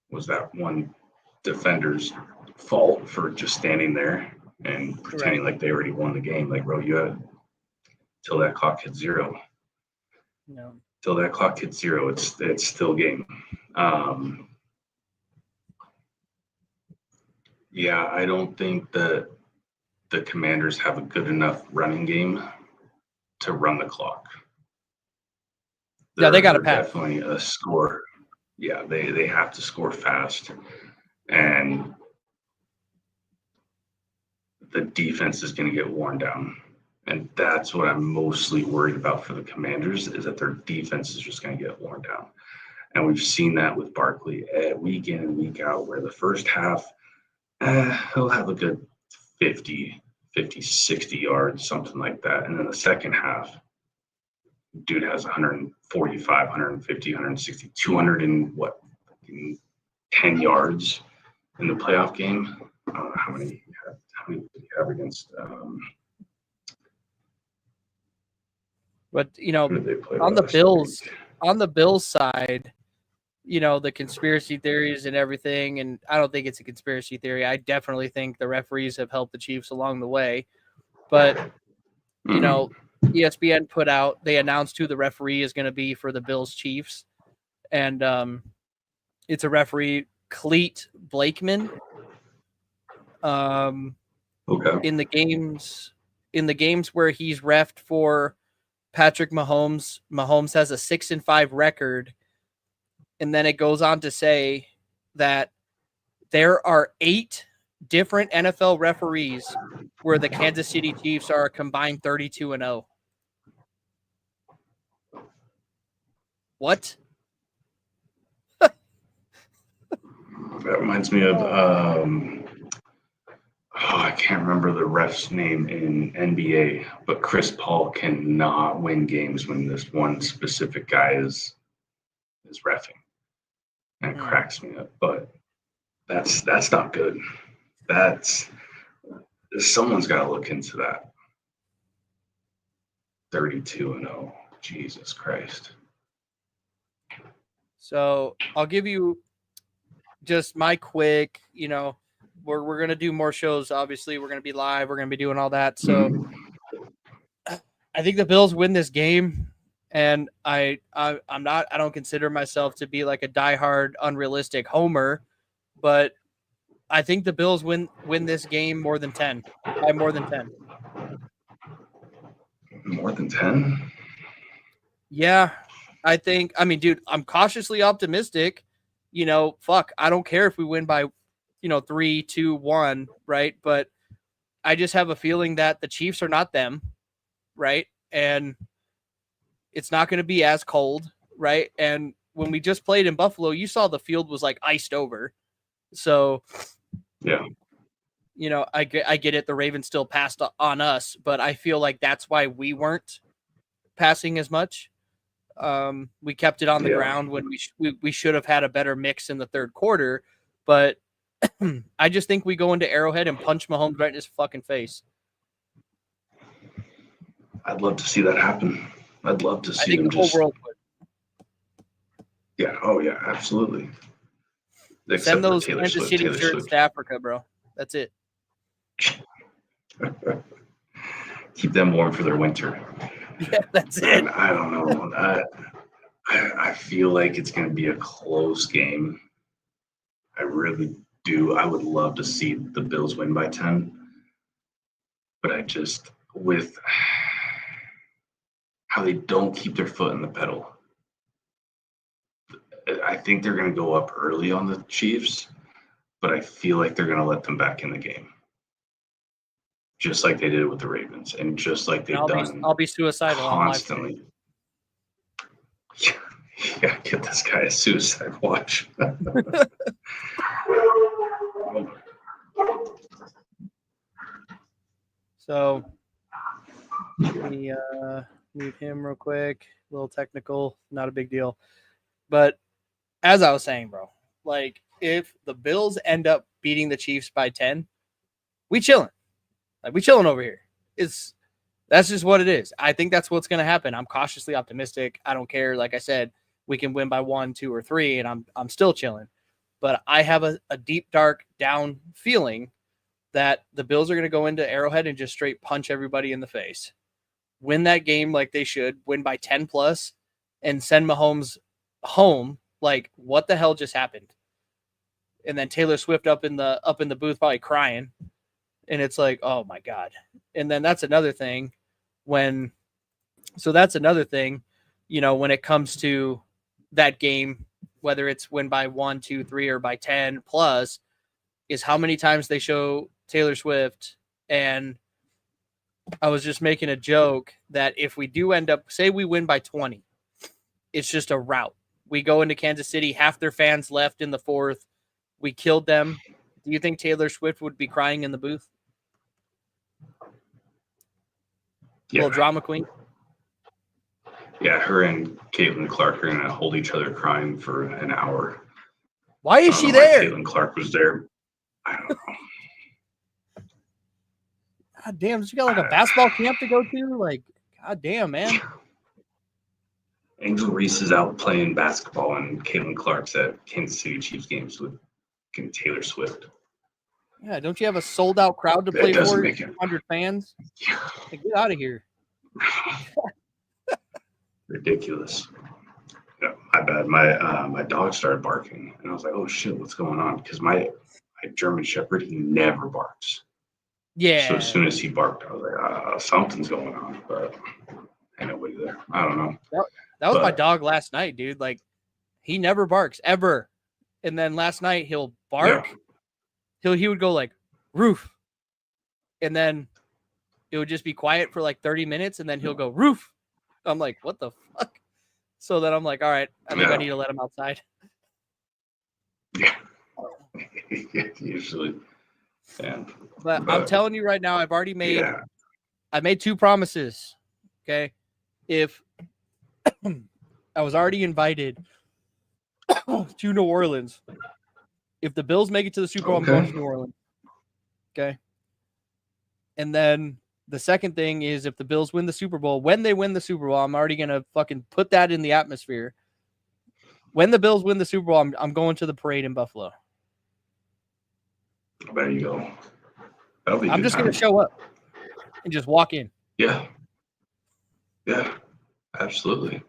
Speaker 2: was that one defender's fault for just standing there and pretending like they already won the game. Like, bro, you had till that clock hit zero.
Speaker 1: No.
Speaker 2: Till that clock hits zero, it's still game. Yeah, I don't think that the Commanders have a good enough running game to run the clock.
Speaker 1: Yeah, they got to
Speaker 2: They're
Speaker 1: pass.
Speaker 2: definitely a score. Yeah, they have to score fast, and the defense is going to get worn down. And that's what I'm mostly worried about for the Commanders is that their defense is just going to get worn down. And we've seen that with Barkley week in and week out, where the first half, he'll have a good 50, 60 yards, something like that. And then the second half, dude has 145, 150, 160, 200 and what, 10 yards in the playoff game. I don't know how many did he have against
Speaker 1: But
Speaker 2: who did they play
Speaker 1: on the
Speaker 2: last
Speaker 1: Bills,
Speaker 2: week?
Speaker 1: on the Bills side, the conspiracy theories and everything, and I don't think it's a conspiracy theory. I definitely think the referees have helped the Chiefs along the way. But, ESPN put out, they announced who the referee is going to be for the Bills Chiefs. And it's a referee, Cleet Blakeman.
Speaker 2: Okay.
Speaker 1: In the games where he's reffed for Patrick Mahomes has a 6-5 record. And then it goes on to say that there are 8 different NFL referees where the Kansas City Chiefs are a combined 32-0. What?
Speaker 2: That reminds me of I can't remember the ref's name in NBA, but Chris Paul cannot win games when this one specific guy is reffing. And it cracks me up. But that's not good. Someone's got to look into that. 32-0. Jesus Christ.
Speaker 1: So I'll give you just my quick, we're going to do more shows. Obviously, we're going to be live. We're going to be doing all that. So I think the Bills win this game. And I don't consider myself to be like a diehard, unrealistic homer, but I think the Bills win this game more than 10. By more than 10.
Speaker 2: More than 10?
Speaker 1: Yeah. Dude, I'm cautiously optimistic. I don't care if we win by, 3-2-1, right? But I just have a feeling that the Chiefs are not them, right? And it's not going to be as cold, right? And when we just played in Buffalo, you saw the field was like iced over. So,
Speaker 2: yeah,
Speaker 1: I get it. The Ravens still passed on us, but I feel like that's why we weren't passing as much. We kept it on the
Speaker 2: Yeah.
Speaker 1: ground when we should have had a better mix in the third quarter, but I just think we go into Arrowhead and punch Mahomes right in his fucking face.
Speaker 2: I'd love to see that happen. I'd love to
Speaker 1: I
Speaker 2: see
Speaker 1: think
Speaker 2: them
Speaker 1: the whole
Speaker 2: just.
Speaker 1: world would.
Speaker 2: Yeah. Oh yeah. Absolutely. Except
Speaker 1: Send
Speaker 2: for
Speaker 1: those
Speaker 2: Taylor
Speaker 1: Kansas
Speaker 2: Swift.
Speaker 1: City
Speaker 2: Taylor
Speaker 1: shirts
Speaker 2: Swift.
Speaker 1: to Africa, bro. That's it.
Speaker 2: Keep them warm for their winter.
Speaker 1: Yeah, that's it.
Speaker 2: And I don't know. I feel like it's going to be a close game. I really do. I would love to see the Bills win by 10. But I just, with how they don't keep their foot in the pedal, I think they're going to go up early on the Chiefs, but I feel like they're going to let them back in the game. Just like they did with the Ravens and just like they've done
Speaker 1: I'll be suicidal
Speaker 2: constantly. Yeah, get this guy a suicide watch.
Speaker 1: So let me mute him real quick. A little technical, not a big deal. But as I was saying, bro, like if the Bills end up beating the Chiefs by 10, we chilling. Like we chilling over here. That's just what it is. I think that's what's going to happen. I'm cautiously optimistic. I don't care. Like I said, we can win by 1, 2, or 3, and I'm still chilling. But I have a deep, dark, down feeling that the Bills are going to go into Arrowhead and just straight punch everybody in the face, win that game like they should, win by 10 plus, and send Mahomes home. Like, what the hell just happened? And then Taylor Swift up in the booth probably crying, and it's like, oh my god. And then that's another thing when it comes to that game, whether it's win by 1, 2, 3, or by 10 plus, is how many times they show Taylor Swift. And I was just making a joke that if we do end up, say we win by 20, it's just a rout. We go into Kansas City, half their fans left in the fourth. We killed them. Do you think Taylor Swift would be crying in the booth?
Speaker 2: Yeah.
Speaker 1: Little drama queen.
Speaker 2: Yeah, her and Caitlin Clark are going to hold each other crying for an hour.
Speaker 1: Why is she there?
Speaker 2: Caitlin Clark was there. I don't know.
Speaker 1: God damn, does she got like a basketball camp to go to? Like, god damn, man.
Speaker 2: Angel Reese is out playing basketball, and Caitlin Clark's at Kansas City Chiefs games with Taylor Swift.
Speaker 1: Yeah, don't you have a sold out crowd to play for? 200 fans? Like, get out of here.
Speaker 2: Ridiculous. Yeah, my bad. My dog started barking, and I was like, "Oh shit, what's going on?" Because my German Shepherd, he never barks.
Speaker 1: Yeah.
Speaker 2: So as soon as he barked, I was like, "Something's going on," but ain't nobody there. I don't know.
Speaker 1: That was my dog last night, dude. Like, he never barks ever, and then last night he'll bark. Yeah. He would go like, "Roof," and then it would just be quiet for like 30 minutes, and then he'll go, "Roof." I'm like, what the fuck? So then I'm like, all right, I think I need to let him outside.
Speaker 2: Yeah. Usually. Yeah.
Speaker 1: But I'm telling you right now, I've already made I made 2 promises. Okay. If I was already invited to New Orleans. If the Bills make it to the Super Bowl, I'm going to New Orleans. Okay. And then the second thing is if the Bills win the Super Bowl, when they win the Super Bowl, I'm already going to fucking put that in the atmosphere. When the Bills win the Super Bowl, I'm going to the parade in Buffalo.
Speaker 2: There you go.
Speaker 1: I'm just going to show up and just walk in.
Speaker 2: Yeah. Yeah, absolutely.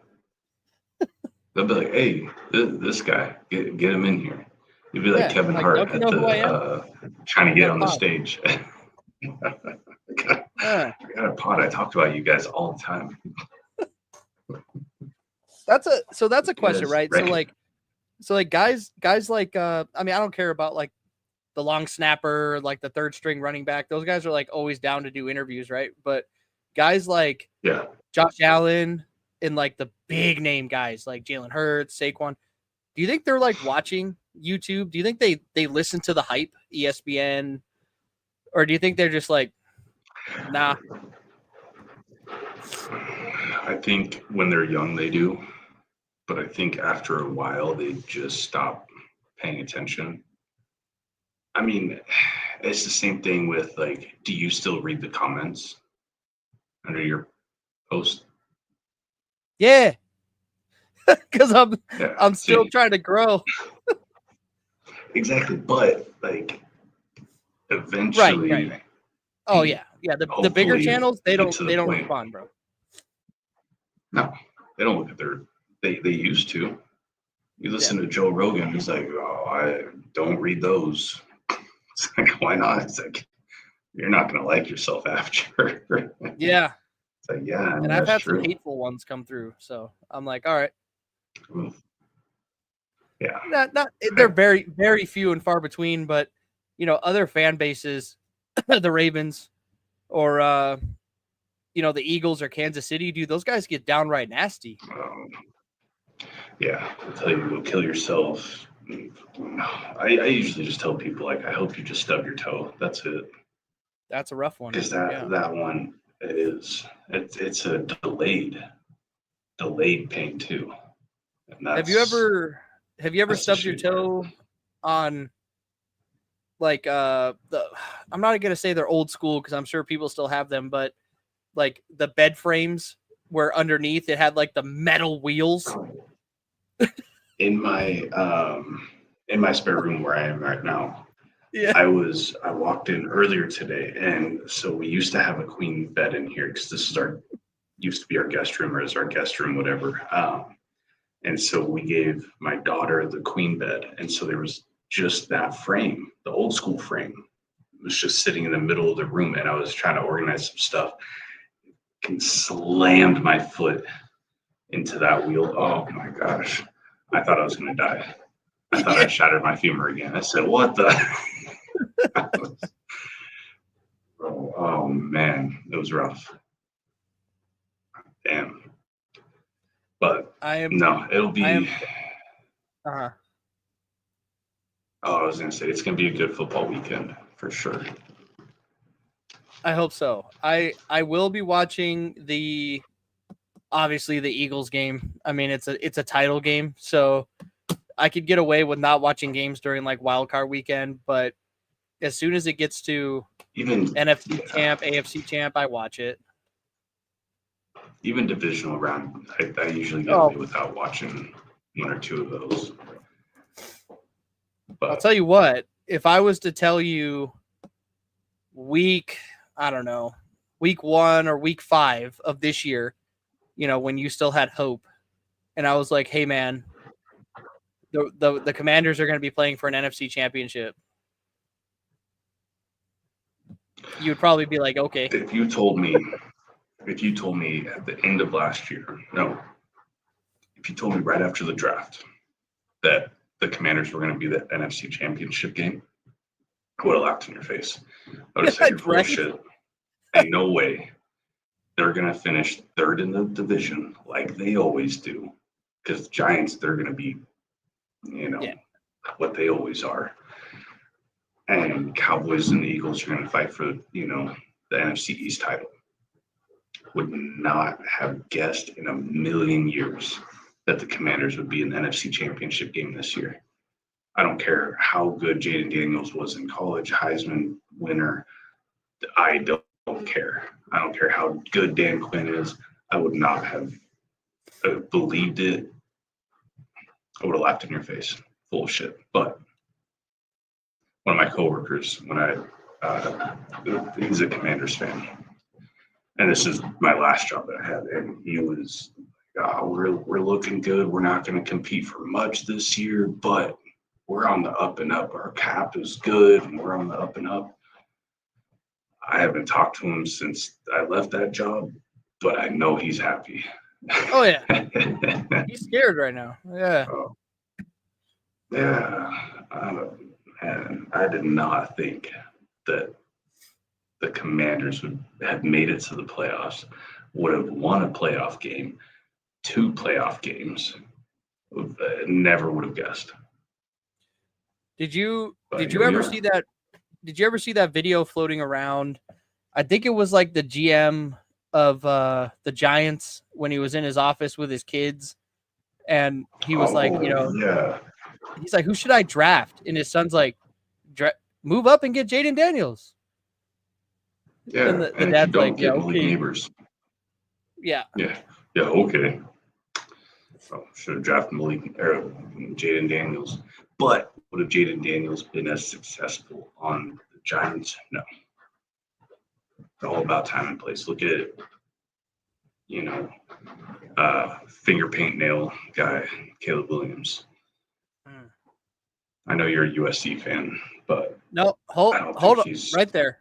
Speaker 2: They'll be like, hey, this guy, get him in here. You'd be like Kevin Hart at the trying to get on the stage. I got a pod. I talked about you guys all the time.
Speaker 1: That's a question, right? So like guys like I mean, I don't care about like the long snapper, like the third string running back. Those guys are like always down to do interviews, right? But guys like Josh Allen and like the big name guys like Jalen Hurts, Saquon, do you think they're like watching YouTube? Do you think they listen to the hype, ESPN, or do you think they're just like, nah?
Speaker 2: I think when they're young, they do. But I think after a while, they just stop paying attention. I mean, it's the same thing with like, do you still read the comments under your post?
Speaker 1: Yeah, because
Speaker 2: Yeah.
Speaker 1: I'm still
Speaker 2: See,
Speaker 1: trying to grow.
Speaker 2: exactly. But like,
Speaker 1: Right,
Speaker 2: eventually,
Speaker 1: right, right. Oh yeah, yeah. The bigger
Speaker 2: hopefully,
Speaker 1: channels
Speaker 2: you get to the
Speaker 1: they don't
Speaker 2: point.
Speaker 1: respond, bro.
Speaker 2: No, they don't look at their. They used to. You
Speaker 1: Yeah,
Speaker 2: listen to Joe Rogan, he's like, oh, I don't read those. It's like, why not? It's like, you're not going to like yourself after.
Speaker 1: yeah.
Speaker 2: It's like, yeah, I
Speaker 1: And
Speaker 2: mean,
Speaker 1: I've
Speaker 2: that's
Speaker 1: had some
Speaker 2: true.
Speaker 1: hateful ones come through, so I'm like, all right.
Speaker 2: Yeah.
Speaker 1: Not they're very few and far between, but other fan bases, the Ravens or the Eagles or Kansas City, dude, those guys get downright nasty.
Speaker 2: Yeah. I'll tell you, go kill yourself. I usually just tell people, like, I hope you just stub your toe. That's it.
Speaker 1: That's a rough one.
Speaker 2: Because
Speaker 1: Yeah.
Speaker 2: that one it's a delayed pain too. And
Speaker 1: Have you
Speaker 2: that's
Speaker 1: ever
Speaker 2: that's the
Speaker 1: stubbed your
Speaker 2: shitty part.
Speaker 1: toe on like I'm not gonna say they're old school because I'm sure people still have them, but like the bed frames where underneath it had like the metal wheels.
Speaker 2: In my spare room where I am right now,
Speaker 1: Yeah.
Speaker 2: I walked in earlier today, and so we used to have a queen bed in here because this is our used to be our guest room, or is our guest room, whatever. And so we gave my daughter the queen bed, and so there was just that frame, the old school frame, it was just sitting in the middle of the room, and I was trying to organize some stuff, and slammed my foot into that wheel. Oh my gosh, I thought I was gonna die. I thought I
Speaker 1: Yeah.
Speaker 2: shattered my femur again. I said, "What the?" Oh man, it was rough. Damn. But
Speaker 1: I am
Speaker 2: no, it'll
Speaker 1: I
Speaker 2: be.
Speaker 1: am uh
Speaker 2: Oh, I was gonna say it's gonna be a good football weekend for sure.
Speaker 1: I hope so. I will be watching obviously the Eagles game. I mean, it's a title game, so I could get away with not watching games during like wild card weekend, but as soon as it gets to
Speaker 2: Even
Speaker 1: NFC
Speaker 2: yeah,
Speaker 1: champ, AFC champ, I watch it.
Speaker 2: even divisional round, I usually get away
Speaker 1: Oh,
Speaker 2: without watching one or two of those.
Speaker 1: I'll
Speaker 2: But
Speaker 1: tell you what, if I was to tell you week, I don't know, week 1 or week 5 of this year, when you still had hope, and I was like, "Hey man, the Commanders are going to be playing for an NFC championship." You would probably be like, "Okay."
Speaker 2: if you told me at the end of last year, no, if you told me right after the draft that the Commanders were going to be the NFC Championship game, I would have laughed in your face. I would have said, "You're full of
Speaker 1: Right?
Speaker 2: shit. Ain't no way they're going to finish third in the division like they always do." Because the Giants, they're going to be, you
Speaker 1: Yeah.
Speaker 2: know, what they always are. And Cowboys and the Eagles are going to fight for, the NFC East title. Would not have guessed in a million years that the Commanders would be in the NFC Championship game this year. I don't care how good Jaden Daniels was in college, Heisman winner. I don't care. I don't care how good Dan Quinn is. I would not have believed it. I would have laughed in your face. Full of shit. But one of my coworkers, he's a Commanders fan, and this is my last job that I had, and he was, we're looking good. We're not going to compete for much this year, but we're on the up and up. Our cap is good, and we're on the up and up. I haven't talked to him since I left that job, but I know he's happy.
Speaker 1: Oh yeah. He's scared right now. Yeah.
Speaker 2: Oh, yeah, and I did not think that the Commanders would have made it to the playoffs, would have won a playoff game, 2 playoff games. Never would have guessed.
Speaker 1: Did you
Speaker 2: But
Speaker 1: did
Speaker 2: here
Speaker 1: you
Speaker 2: we
Speaker 1: ever
Speaker 2: are.
Speaker 1: see that? Did you ever see that video floating around? I think it was like the GM. of the Giants when he was in his office with his kids, and he was like,
Speaker 2: yeah.
Speaker 1: he's like, who should I draft? And his son's like, move up and get Jaden Daniels.
Speaker 2: Yeah,
Speaker 1: And the
Speaker 2: and if you
Speaker 1: dad's
Speaker 2: don't
Speaker 1: like, yeah,
Speaker 2: get Malik
Speaker 1: okay,
Speaker 2: Neighbors,
Speaker 1: yeah.
Speaker 2: Okay. Oh, should have drafted Jaden Daniels. But would have Jaden Daniels been as successful on the Giants? No. It's all about time and place. Look at, finger paint nail guy, Caleb Williams. I know you're a USC fan, but
Speaker 1: no, hold on, right there.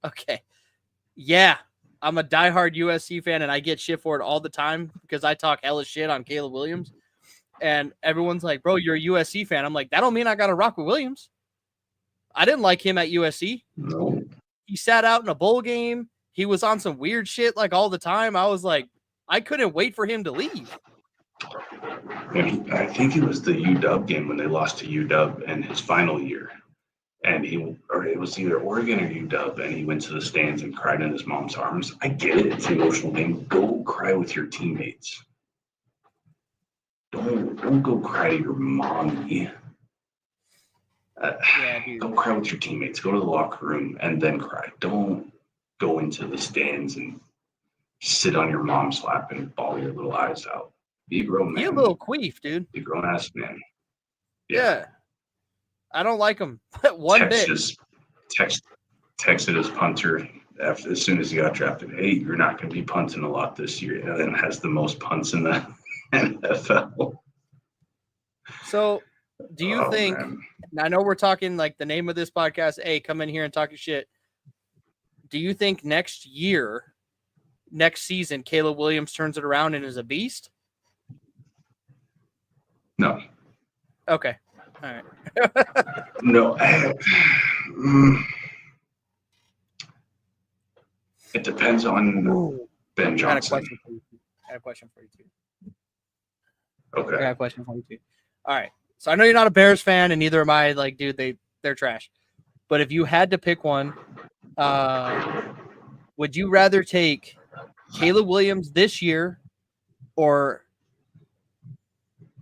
Speaker 1: Okay, yeah, I'm a diehard USC fan, and I get shit for it all the time because I talk hella shit on Caleb Williams, and everyone's like, "Bro, you're a USC fan." I'm like, that don't mean I got to rock with Williams. I didn't like him at USC.
Speaker 2: No.
Speaker 1: He sat out in a bowl game. He was on some weird shit like all the time. I was like, I couldn't wait for him to leave.
Speaker 2: I think it was the UW game when they lost to UW in his final year. And it was either Oregon or UW, and he went to the stands and cried in his mom's arms. I get it. It's an emotional game. Go cry with your teammates. Don't go cry to your mommy. Go cry with your teammates. Go to the locker room and then cry. Don't go into the stands and sit on your mom's lap and bawl your little eyes out. Be a grown man.
Speaker 1: Be a little queef, dude.
Speaker 2: Be a grown ass man.
Speaker 1: Yeah. I don't like him one bit.
Speaker 2: Texted his punter as soon as he got drafted. Hey, you're not going to be punting a lot this year, and then has the most punts in the NFL.
Speaker 1: So, do you think?
Speaker 2: Man.
Speaker 1: And I know we're talking like the name of this podcast. Hey, come in here and talk your shit. Do you think next season, Caleb Williams turns it around and is a beast?
Speaker 2: No.
Speaker 1: Okay. All right.
Speaker 2: No. It depends on Ben Johnson.
Speaker 1: I got a question for you too.
Speaker 2: Okay.
Speaker 1: I got a question for you too. All right. So I know you're not a Bears fan, and neither am I. Like, dude, they're trash. But if you had to pick one, would you rather take Caleb Williams this year or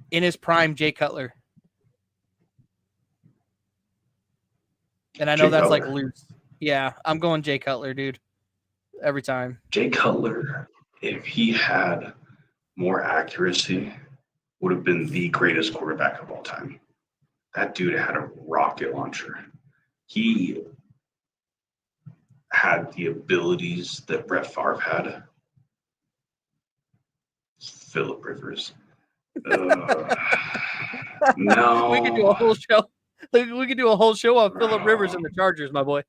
Speaker 1: in his prime Jay Cutler? And I know that's like loose. Yeah, I'm going Jay Cutler, dude. Every time.
Speaker 2: Jay Cutler, if he had more accuracy, would have been the greatest quarterback of all time. That dude had a rocket launcher. He had the abilities that Brett Favre had. Phillip Rivers. No.
Speaker 1: We could do a whole show. We could do a whole show on Phillip Rivers and the Chargers, my boy.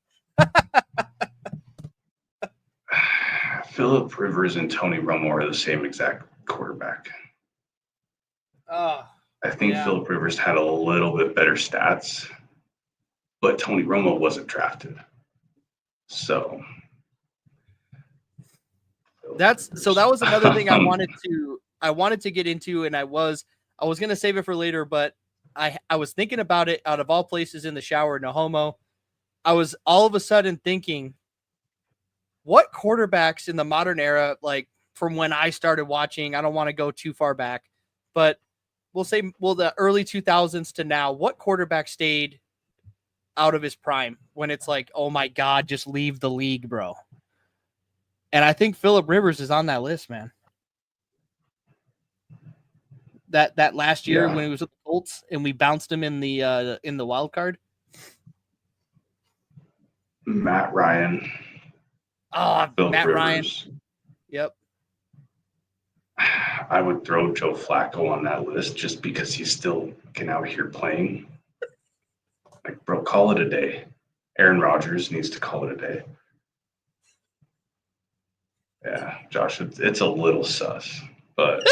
Speaker 2: Phillip Rivers and Tony Romo are the same exact quarterback. I think Phillip Rivers had a little bit better stats, but Tony Romo wasn't drafted. So
Speaker 1: that was another thing I wanted to get into, and I was gonna save it for later, but I was thinking about it out of all places in the shower, no homo. I was all of a sudden thinking, what quarterbacks in the modern era, like from when I started watching, I don't want to go too far back, but we'll say, the early 2000s to now, what quarterback stayed out of his prime when it's like, oh my God, just leave the league, bro. And I think Phillip Rivers is on that list, man. That last year when he was with the Colts and we bounced him in the wild card.
Speaker 2: Matt Ryan.
Speaker 1: Matt
Speaker 2: Rivers.
Speaker 1: Ryan. Yep.
Speaker 2: I would throw Joe Flacco on that list just because he's still out here playing. Like, bro, call it a day. Aaron Rodgers needs to call it a day. Yeah, Josh, it's a little sus, but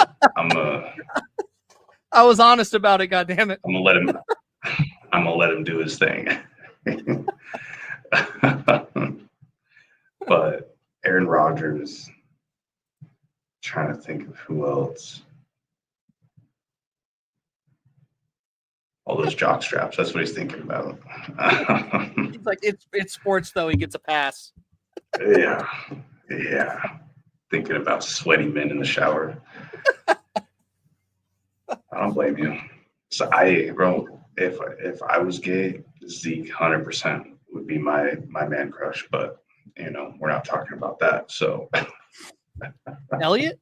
Speaker 1: I was honest about it. God damn it!
Speaker 2: I'm gonna let him do his thing. But Aaron Rodgers. Trying to think of who else. All those jock straps. That's what he's thinking about.
Speaker 1: He's like, it's sports though. He gets a pass.
Speaker 2: Yeah. Yeah. Thinking about sweaty men in the shower. I don't blame you. So bro, if I was gay, Zeke 100% would be my man crush. But we're not talking about that. So
Speaker 1: Elliot?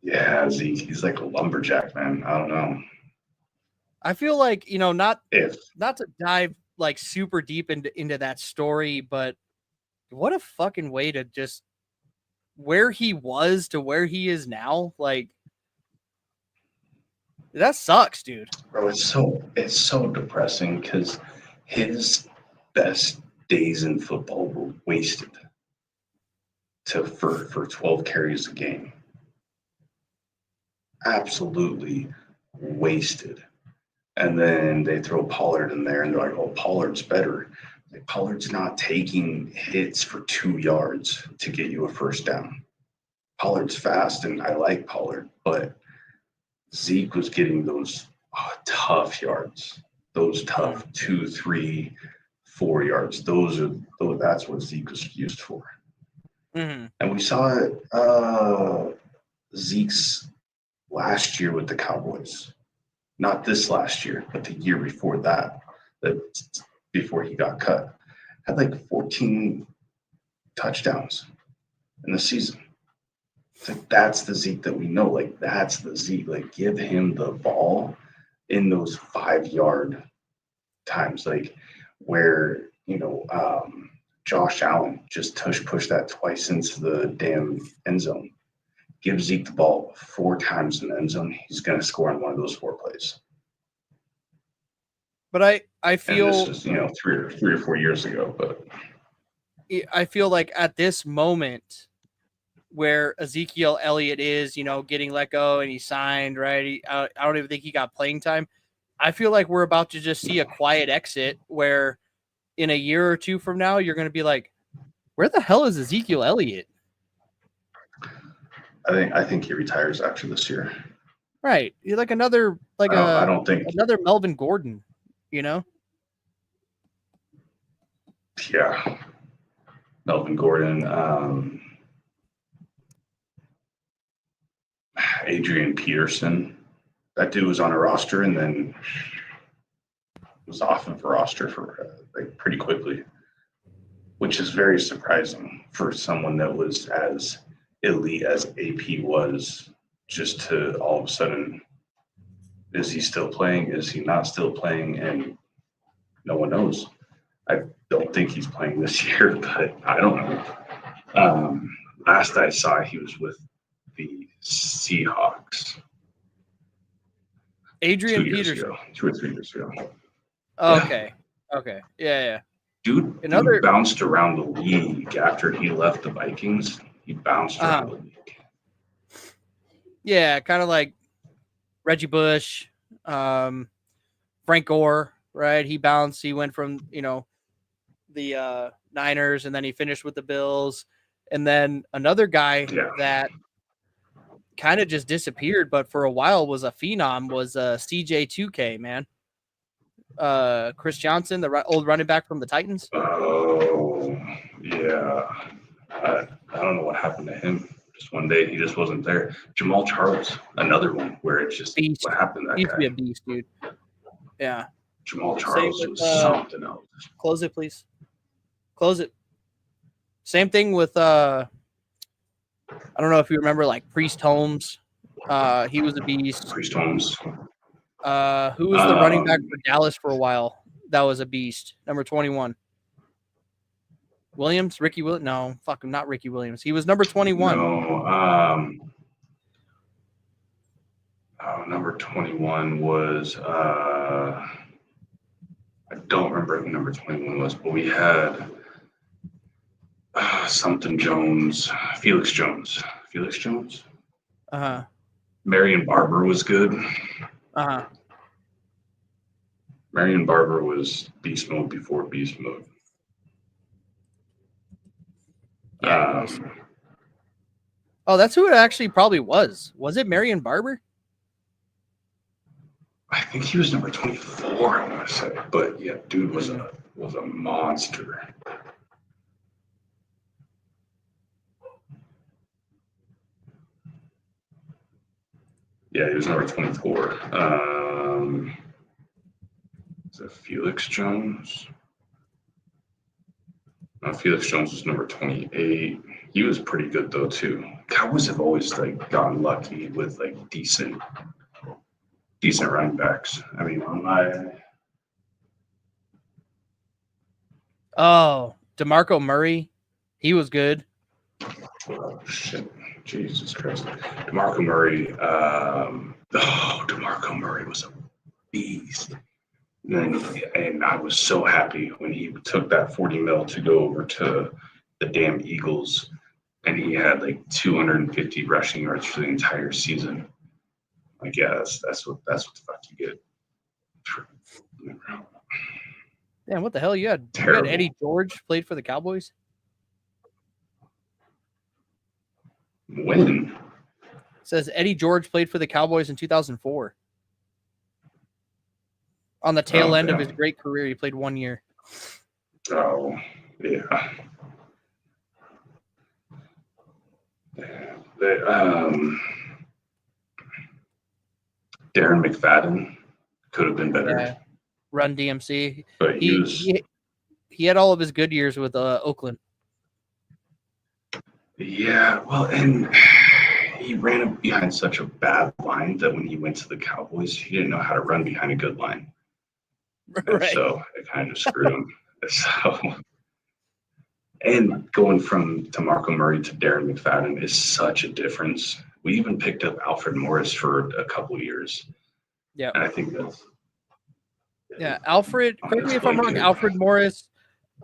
Speaker 2: yeah, Zeke, he's like a lumberjack, man. I don't know
Speaker 1: I feel like, not
Speaker 2: if
Speaker 1: to dive like super deep into that story, but what a fucking way to just where he was to where he is now. Like, that sucks, dude.
Speaker 2: bro, it's so depressing because his best days in football were wasted for 12 carries a game. Absolutely wasted. And then they throw Pollard in there and they're like, oh, Pollard's better. Like, Pollard's not taking hits for 2 yards to get you a first down. Pollard's fast and I like Pollard, but Zeke was getting those tough yards, those tough 2, 3, 4 yards. That's what Zeke was used for.
Speaker 1: Mm-hmm.
Speaker 2: And we saw it Zeke's last year with the Cowboys. Not this last year, but the year before that before he got cut, had like 14 touchdowns in the season. It's like that's the Zeke that we know. Like that's the Zeke. Like give him the ball in those 5 yard times, like where Josh Allen just pushed that twice into the damn end zone. Give Zeke the ball 4 times in the end zone. He's going to score on one of those 4 plays.
Speaker 1: But I feel,
Speaker 2: and this is 3 or 4 years ago, but
Speaker 1: I feel like at this moment where Ezekiel Elliott is, getting let go and he signed, right? I don't even think he got playing time. I feel like we're about to just see a quiet exit where in a year or two from now, you're going to be like, where the hell is Ezekiel Elliott?
Speaker 2: I think he retires after this year.
Speaker 1: Right. You're like another,
Speaker 2: I don't think.
Speaker 1: another Melvin Gordon,
Speaker 2: Yeah. Melvin Gordon, Adrian Peterson. That dude was on a roster and then was off of a roster for like pretty quickly, which is very surprising for someone that was as elite as AP was. Just to all of a sudden, is he still playing? Is he not still playing? And no one knows. I don't think he's playing this year, but I don't know. Last I saw, he was with the Seahawks.
Speaker 1: Adrian Peterson.
Speaker 2: 2 or 3 years ago.
Speaker 1: Okay. Yeah. Okay. Yeah.
Speaker 2: Dude bounced around the league after he left the Vikings. He bounced around the league.
Speaker 1: Yeah, kind of like Reggie Bush, Frank Gore, right? He bounced. He went from, the Niners, and then he finished with the Bills. And then another guy that kind of just disappeared, but for a while was a phenom, was CJ2K, man. Chris Johnson, the old running back from the Titans.
Speaker 2: Oh, yeah. I don't know what happened to him. Just one day, he just wasn't there. Jamal Charles, another one where it's just
Speaker 1: beast.
Speaker 2: What happened to that
Speaker 1: He used
Speaker 2: guy?
Speaker 1: to be a beast, dude. Yeah.
Speaker 2: Jamal Charles was something else.
Speaker 1: Close it, please. Close it. Same thing with I don't know if you remember, like Priest Holmes. He was a beast.
Speaker 2: Priest Holmes.
Speaker 1: Who was the running back for Dallas for a while? That was a beast. Number 21. Williams? Ricky Williams? No, fuck him, not Ricky Williams. He was number 21.
Speaker 2: No, number 21 was I don't remember who number 21 was, but we had something Jones, Felix Jones.
Speaker 1: Uh-huh.
Speaker 2: Marion Barber was good.
Speaker 1: Uh-huh.
Speaker 2: Marion Barber was beast mode before beast mode.
Speaker 1: Yeah, he was. Oh, that's who it actually probably was. Was it Marion Barber?
Speaker 2: I think he was number 24, I want to say. But yeah, dude was a monster. Yeah, he was number 24. Is it Felix Jones? No, Felix Jones was number 28. He was pretty good though too. Cowboys have always like gotten lucky with like decent running backs. I mean, on my
Speaker 1: DeMarco Murray, he was good.
Speaker 2: oh, shit, Jesus Christ, DeMarco Murray. DeMarco Murray was a beast. And I was so happy when he took that 40 mil to go over to the damn Eagles, and he had like 250 rushing yards for the entire season. Like, yeah, that's what the fuck you get.
Speaker 1: Damn, what the hell? You had Eddie George played for the Cowboys?
Speaker 2: When?
Speaker 1: It says Eddie George played for the Cowboys in 2004. On the tail end of his great career, he played 1 year.
Speaker 2: Oh, yeah. Darren McFadden could have been better.
Speaker 1: Yeah. Run DMC.
Speaker 2: But
Speaker 1: he had all of his good years with Oakland.
Speaker 2: Yeah, well, and he ran behind such a bad line that when he went to the Cowboys, he didn't know how to run behind a good line. Right. So it kind of just screwed him. So, and going from DeMarco Murray to Darren McFadden is such a difference. We even picked up Alfred Morris for a couple of years.
Speaker 1: Yeah.
Speaker 2: And I think that's.
Speaker 1: Yeah, Alfred, correct me if I'm wrong, Alfred Morris,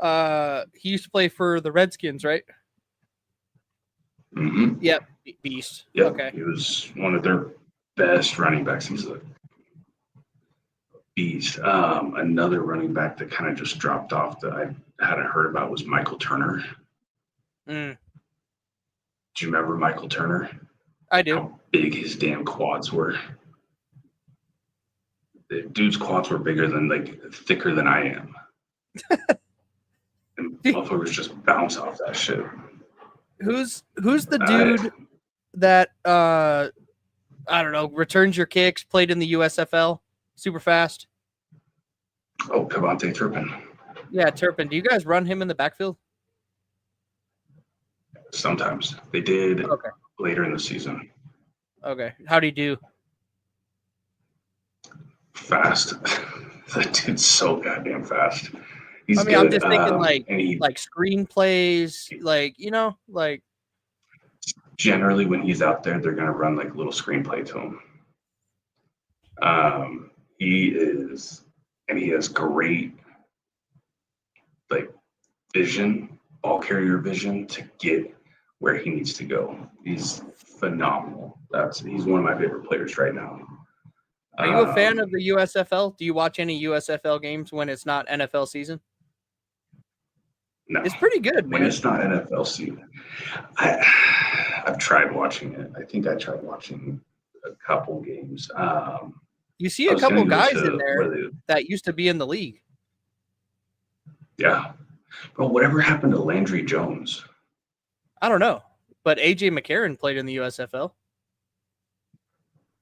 Speaker 1: he used to play for the Redskins, right?
Speaker 2: Mm-hmm.
Speaker 1: Yep, beast.
Speaker 2: Yeah,
Speaker 1: okay.
Speaker 2: He was one of their best running backs. He's a beast. Another running back that kind of just dropped off that I hadn't heard about was Michael Turner.
Speaker 1: Mm.
Speaker 2: Do you remember Michael Turner?
Speaker 1: I do.
Speaker 2: How big his damn quads were. The dude's quads were bigger than, like, thicker than I am. And motherfuckers just bounce off that shit.
Speaker 1: Who's the dude that I don't know, returns your kicks, played in the USFL, super fast?
Speaker 2: Oh, Cavante Turpin.
Speaker 1: Yeah, Turpin. Do you guys run him in the backfield?
Speaker 2: Sometimes. They did later in the season.
Speaker 1: Okay. How'd he do?
Speaker 2: Fast. That dude's so goddamn fast. He's good.
Speaker 1: I'm just thinking like screenplays, like
Speaker 2: generally when he's out there, they're gonna run like a little screenplay to him. He has great like vision, ball carrier vision to get where he needs to go. He's phenomenal. He's one of my favorite players right now.
Speaker 1: Are you a fan of the USFL? Do you watch any USFL games when it's not NFL season?
Speaker 2: No.
Speaker 1: It's pretty good, man.
Speaker 2: When it's not NFL season. I've tried watching it. I think I tried watching a couple games.
Speaker 1: You see a couple guys in there that used to be in the league.
Speaker 2: Yeah. Bro, whatever happened to Landry Jones?
Speaker 1: I don't know. But A.J. McCarron played in the USFL.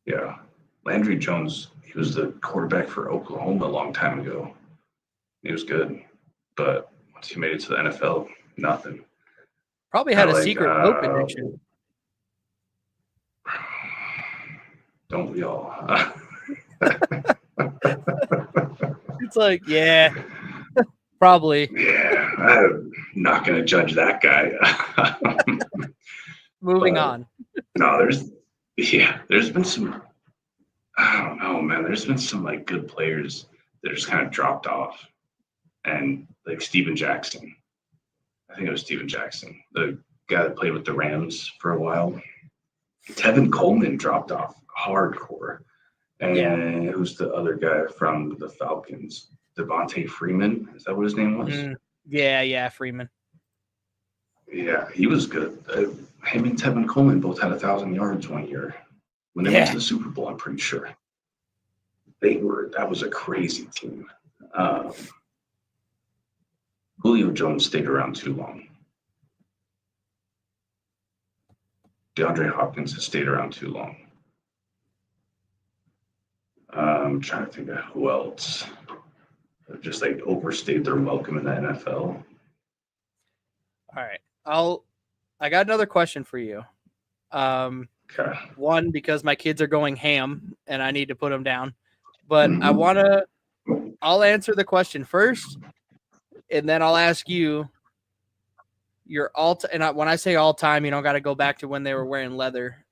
Speaker 2: Yeah. Landry Jones, he was the quarterback for Oklahoma a long time ago. He was good. But once he made it to the NFL, nothing.
Speaker 1: Probably had a secret hope addiction.
Speaker 2: Don't we all?
Speaker 1: It's like, yeah, probably.
Speaker 2: Yeah, I'm not going to judge that guy.
Speaker 1: Moving on.
Speaker 2: No, there's been some, I don't know, man. There's been some like good players that just kind of dropped off. And like Steven Jackson. I think it was Steven Jackson, the guy that played with the Rams for a while. Tevin Coleman dropped off hardcore. And who's the other guy from the Falcons? Devontae Freeman? Is that what his name was?
Speaker 1: Yeah, Freeman.
Speaker 2: Yeah, he was good. Him and Tevin Coleman both had 1,000 yards 1 year when they went to the Super Bowl, I'm pretty sure. That was a crazy team. Julio Jones stayed around too long. DeAndre Hopkins has stayed around too long. I'm trying to think of who else just like overstayed their welcome in the NFL.
Speaker 1: All right. I got another question for you.
Speaker 2: Okay.
Speaker 1: One, because my kids are going ham and I need to put them down. But
Speaker 2: Mhm.
Speaker 1: I'll answer the question first, and then I'll ask you your when I say all time, you don't got to go back to when they were wearing leather.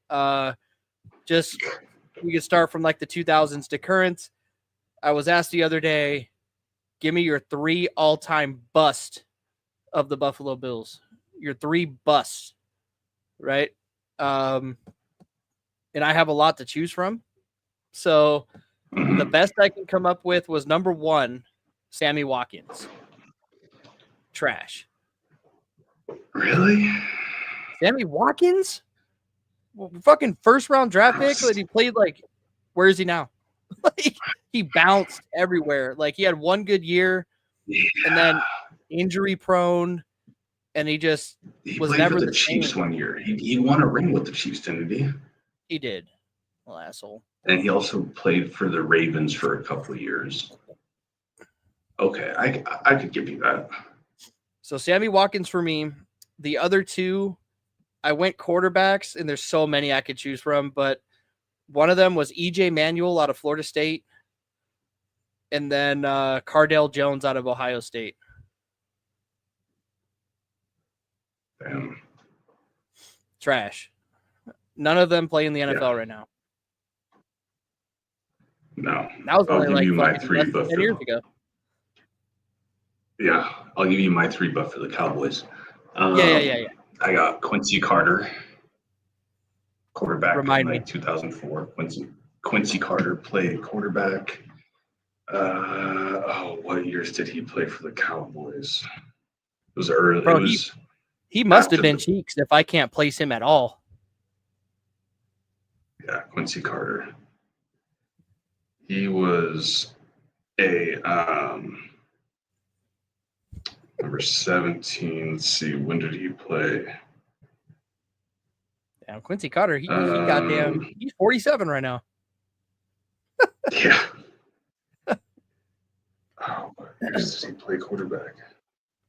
Speaker 1: Just we could start from like the 2000s to current. I was asked the other day, give me your 3 all-time bust of the Buffalo Bills. Your 3 busts, right? And I have a lot to choose from. So the
Speaker 2: Mhm.
Speaker 1: best I can come up with was number 1, Sammy Watkins. Trash.
Speaker 2: Really?
Speaker 1: Sammy Watkins? Fucking first round draft pick that he played like, where is he now? Like he bounced everywhere. Like he had one good year and
Speaker 2: Yeah.
Speaker 1: then injury prone, and he just
Speaker 2: He
Speaker 1: was
Speaker 2: played for
Speaker 1: never
Speaker 2: the
Speaker 1: the
Speaker 2: Chiefs
Speaker 1: same.
Speaker 2: one year. He won a ring with the Chiefs, didn't he?
Speaker 1: He did. Well, asshole.
Speaker 2: And he also played for the Ravens for a couple of years. Okay, I could give you that.
Speaker 1: So Sammy Watkins for me. The other two, I went quarterbacks, and there's so many I could choose from, but one of them was EJ Manuel out of Florida State, and then Cardale Jones out of Ohio State.
Speaker 2: Damn.
Speaker 1: Trash. None of them play in the
Speaker 2: Yeah.
Speaker 1: NFL right now.
Speaker 2: No.
Speaker 1: That was
Speaker 2: I'll
Speaker 1: only
Speaker 2: give
Speaker 1: like
Speaker 2: you my
Speaker 1: fucking
Speaker 2: three,
Speaker 1: less than
Speaker 2: but
Speaker 1: 10 years ago.
Speaker 2: yeah, I'll give you my 3, but for the Cowboys.
Speaker 1: Yeah.
Speaker 2: I got Quincy Carter, quarterback in
Speaker 1: Remind me.
Speaker 2: like 2004. Quincy Carter played quarterback. What years did he play for the Cowboys? It was early. It
Speaker 1: Bro,
Speaker 2: was
Speaker 1: he must have
Speaker 2: after
Speaker 1: been
Speaker 2: the
Speaker 1: cheeks if I can't place him at all.
Speaker 2: Quincy Carter. He was a number 17. Let's see, when did he play?
Speaker 1: Damn, Quincy Carter,
Speaker 2: Um,
Speaker 1: he's 47 right now.
Speaker 2: yeah. Oh, what years does he play quarterback?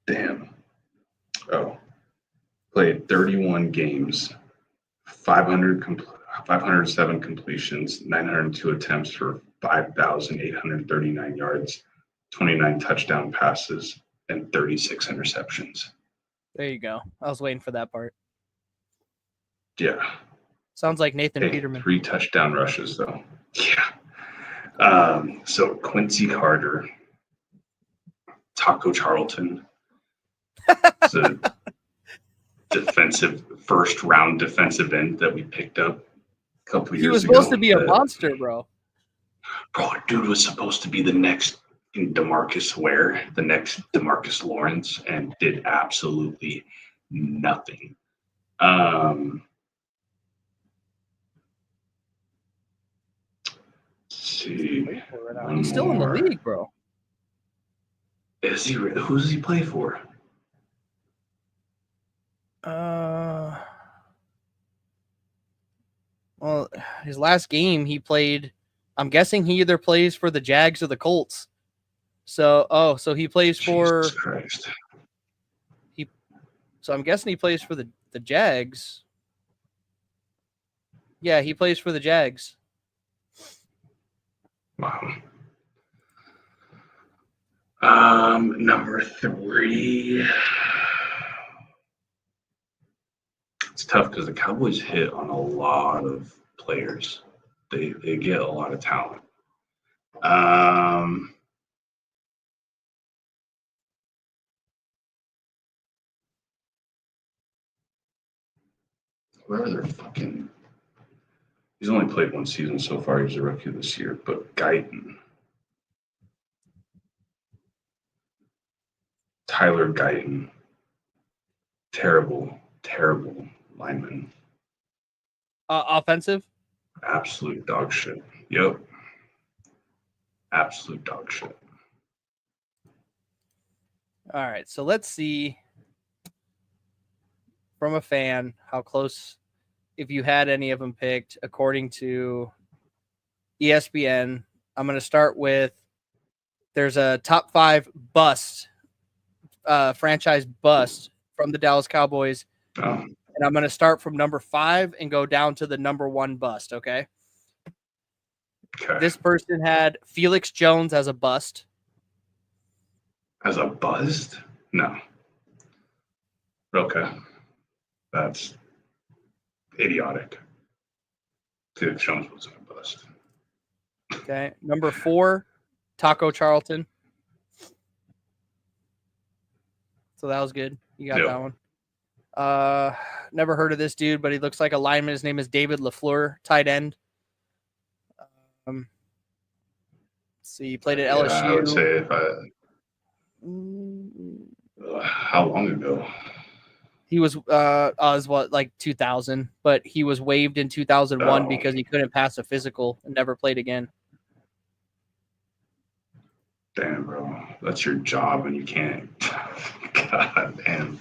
Speaker 2: Damn. Oh, played 31 games, 507 completions, 902 attempts for 5,839 yards, 29 touchdown passes, and 36 interceptions.
Speaker 1: There you go. I was waiting for that part.
Speaker 2: Yeah.
Speaker 1: Sounds like Nathan
Speaker 2: Hey,
Speaker 1: Peterman.
Speaker 2: 3 touchdown rushes, though. Yeah. So Quincy Carter, Taco Charlton, is a first round defensive end that we picked up a couple
Speaker 1: He was
Speaker 2: years
Speaker 1: supposed
Speaker 2: ago.
Speaker 1: to be a monster, bro.
Speaker 2: Bro, dude was supposed to be the next DeMarcus Ware, the next DeMarcus Lawrence, and did absolutely nothing. Let's see, one
Speaker 1: He's still in the
Speaker 2: more.
Speaker 1: league, bro.
Speaker 2: Is he? Who does he play for?
Speaker 1: Well, his last game he played. I'm guessing he either plays for the Jags or the Colts. So he plays
Speaker 2: Jesus
Speaker 1: for
Speaker 2: Christ.
Speaker 1: he. So I'm guessing he plays for the Jags. Yeah, he plays for the Jags.
Speaker 2: Wow. Number 3. It's tough because the Cowboys hit on a lot of players. They get a lot of talent. Um, where are their fucking? He's only played one season so far. He's a rookie this year, but Guyton, Tyler Guyton, terrible lineman.
Speaker 1: Offensive.
Speaker 2: Absolute dog shit. Yep, absolute dog shit.
Speaker 1: All right, so let's see from a fan how close, if you had any of them picked according to ESPN. I'm going to start with there's a top 5 bust, franchise bust from the Dallas Cowboys.
Speaker 2: Oh,
Speaker 1: And I'm going to start from number 5 and go down to the number 1 bust, okay?
Speaker 2: okay.
Speaker 1: This person had Felix Jones as a bust.
Speaker 2: As a bust? No. Okay. That's idiotic. Felix Jones wasn't a bust.
Speaker 1: Okay. Number 4, Taco Charlton. So that was good. You got that one. Never heard of this dude, but he looks like a lineman. His name is David LaFleur, tight end. Let's see, he played at LSU.
Speaker 2: I would say
Speaker 1: Mm,
Speaker 2: how long ago?
Speaker 1: he was what, like 2000, but he was waived in 2001 because he couldn't pass a physical and never played again.
Speaker 2: Damn, bro, that's your job and you can't. God damn.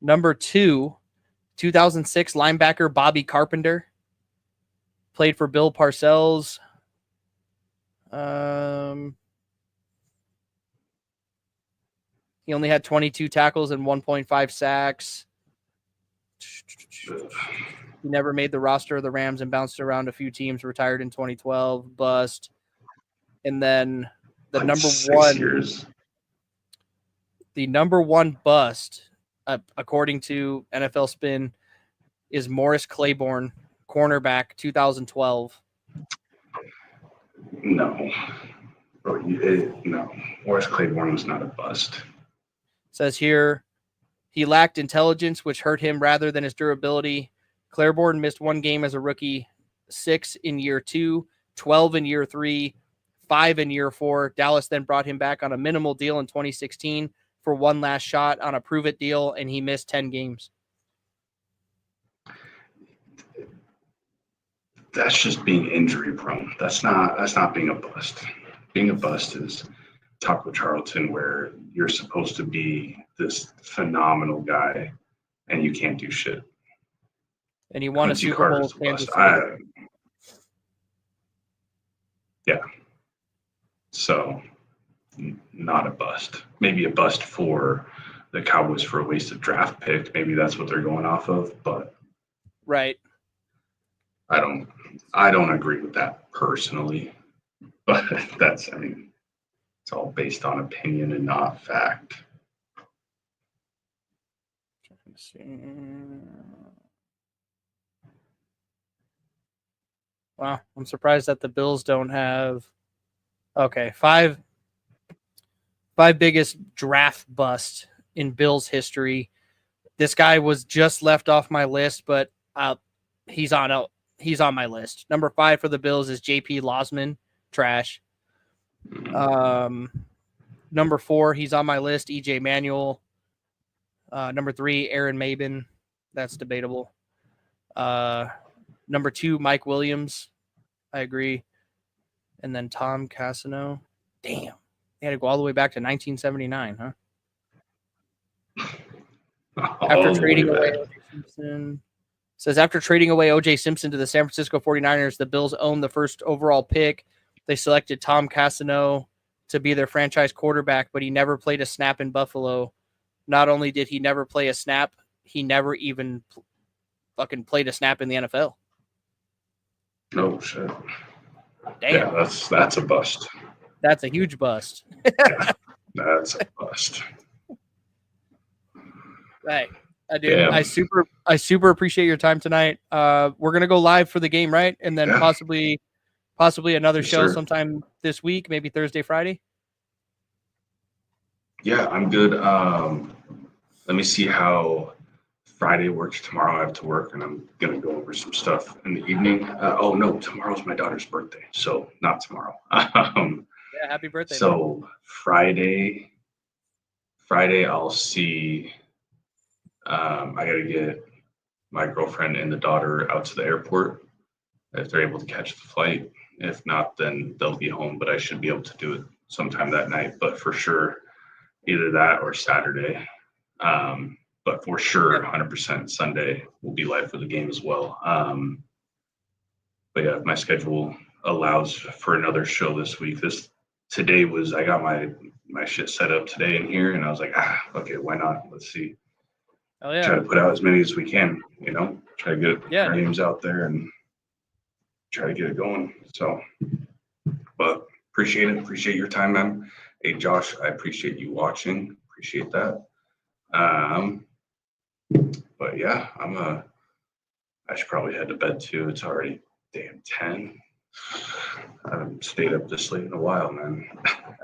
Speaker 1: Number 2, 2006 linebacker Bobby Carpenter. Played for Bill Parcells. He only had 22 tackles and 1.5 sacks. He never made the roster of the Rams and bounced around a few teams, retired in 2012, bust. And then the
Speaker 2: like
Speaker 1: number
Speaker 2: 6 years.
Speaker 1: The number 1 bust, according to NFL Spin, is Morris Claiborne, cornerback, 2012.
Speaker 2: No. Bro, no. Morris Claiborne was not a bust.
Speaker 1: Says here, he lacked intelligence, which hurt him rather than his durability. Claiborne missed 1 game as a rookie, 6 in year 2, 12 in year 3, 5 in year 4. Dallas then brought him back on a minimal deal in 2016 for 1 last shot on a prove-it deal, and he missed 10 games.
Speaker 2: That's just being injury prone. That's not being a bust. Being a bust is Taco Charlton, where you're supposed to be this phenomenal guy and you can't do shit.
Speaker 1: And he won
Speaker 2: Quincy
Speaker 1: a Super Bowl
Speaker 2: Carter's
Speaker 1: with Kansas
Speaker 2: bust.
Speaker 1: City.
Speaker 2: Yeah. So, not a bust. Maybe a bust for the Cowboys for a wasted draft pick. Maybe that's what they're going off of, but
Speaker 1: right.
Speaker 2: I don't agree with that personally. But it's all based on opinion and not fact.
Speaker 1: Wow, I'm surprised that the Bills don't have. Okay, five biggest draft bust in Bills history. This guy was just left off my list, but he's on my list. Number 5 for the Bills is J.P. Losman, trash. Number 4, he's on my list, E.J. Manuel. Number 3, Aaron Mabin. That's debatable. Number 2, Mike Williams. I agree. And then Tom Cassano. Damn. They had to go all the way back to 1979, huh? After trading away O.J. Simpson. Says after trading away O.J. Simpson to the San Francisco 49ers, the Bills owned the first overall pick. They selected Tom Cassano to be their franchise quarterback, but he never played a snap in Buffalo. Not only did he never play a snap, he never even fucking played a snap in the NFL.
Speaker 2: No shit.
Speaker 1: Damn.
Speaker 2: Yeah, that's a bust.
Speaker 1: That's a huge bust.
Speaker 2: Yeah, that's a bust.
Speaker 1: Hey, dude, I super appreciate your time tonight. We're gonna go live for the game, right? And then possibly another show sometime this week, maybe Thursday, Friday.
Speaker 2: Yeah, I'm good. Let me see how Friday works. Tomorrow I have to work, and I'm gonna go over some stuff in the evening. Oh no, tomorrow's my daughter's birthday, so not tomorrow.
Speaker 1: Yeah, happy birthday.
Speaker 2: So man. Friday I'll see. I gotta get my girlfriend and the daughter out to the airport if they're able to catch the flight. If not, then they'll be home, but I should be able to do it sometime that night. But for sure, either that or Saturday. But for sure, 100% Sunday will be live for the game as well. But yeah, if my schedule allows for another show this week. Today was I got my shit set up today in here, and I was like, okay, why not? Let's see.
Speaker 1: Oh yeah.
Speaker 2: Try to put out as many as we can. Try to get our
Speaker 1: dude.
Speaker 2: names out there and try to get it going. So, but appreciate it. Appreciate your time, man. Hey, Josh, I appreciate you watching. Appreciate that. But yeah, I should probably head to bed too. It's already damn 10. I haven't stayed up this late in a while, man.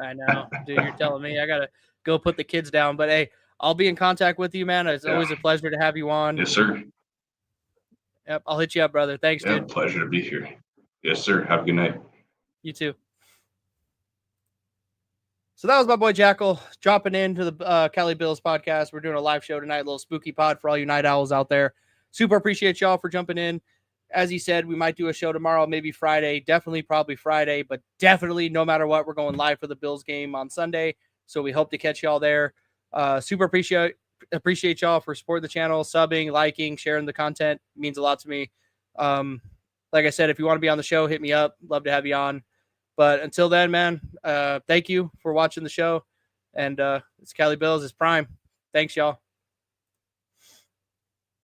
Speaker 1: I know, dude. You're telling me I gotta go put the kids down. But hey, I'll be in contact with you, man. It's always a pleasure to have you on.
Speaker 2: Yes, sir.
Speaker 1: Yep, I'll hit you up, brother. Thanks, dude.
Speaker 2: Pleasure to be here. Yes, sir. Have a good night.
Speaker 1: You too. So that was my boy Jackal dropping into the Cali Bills podcast. We're doing a live show tonight, a little spooky pod for all you night owls out there. Super appreciate y'all for jumping in. As he said, we might do a show tomorrow, maybe Friday, definitely probably Friday, but definitely no matter what, we're going live for the Bills game on Sunday. So we hope to catch y'all there. Super appreciate y'all for supporting the channel, subbing, liking, sharing the content. It means a lot to me. Like I said, if you want to be on the show, hit me up. Love to have you on. But until then, man, thank you for watching the show. And it's Cali Bills. It's Prime. Thanks, y'all.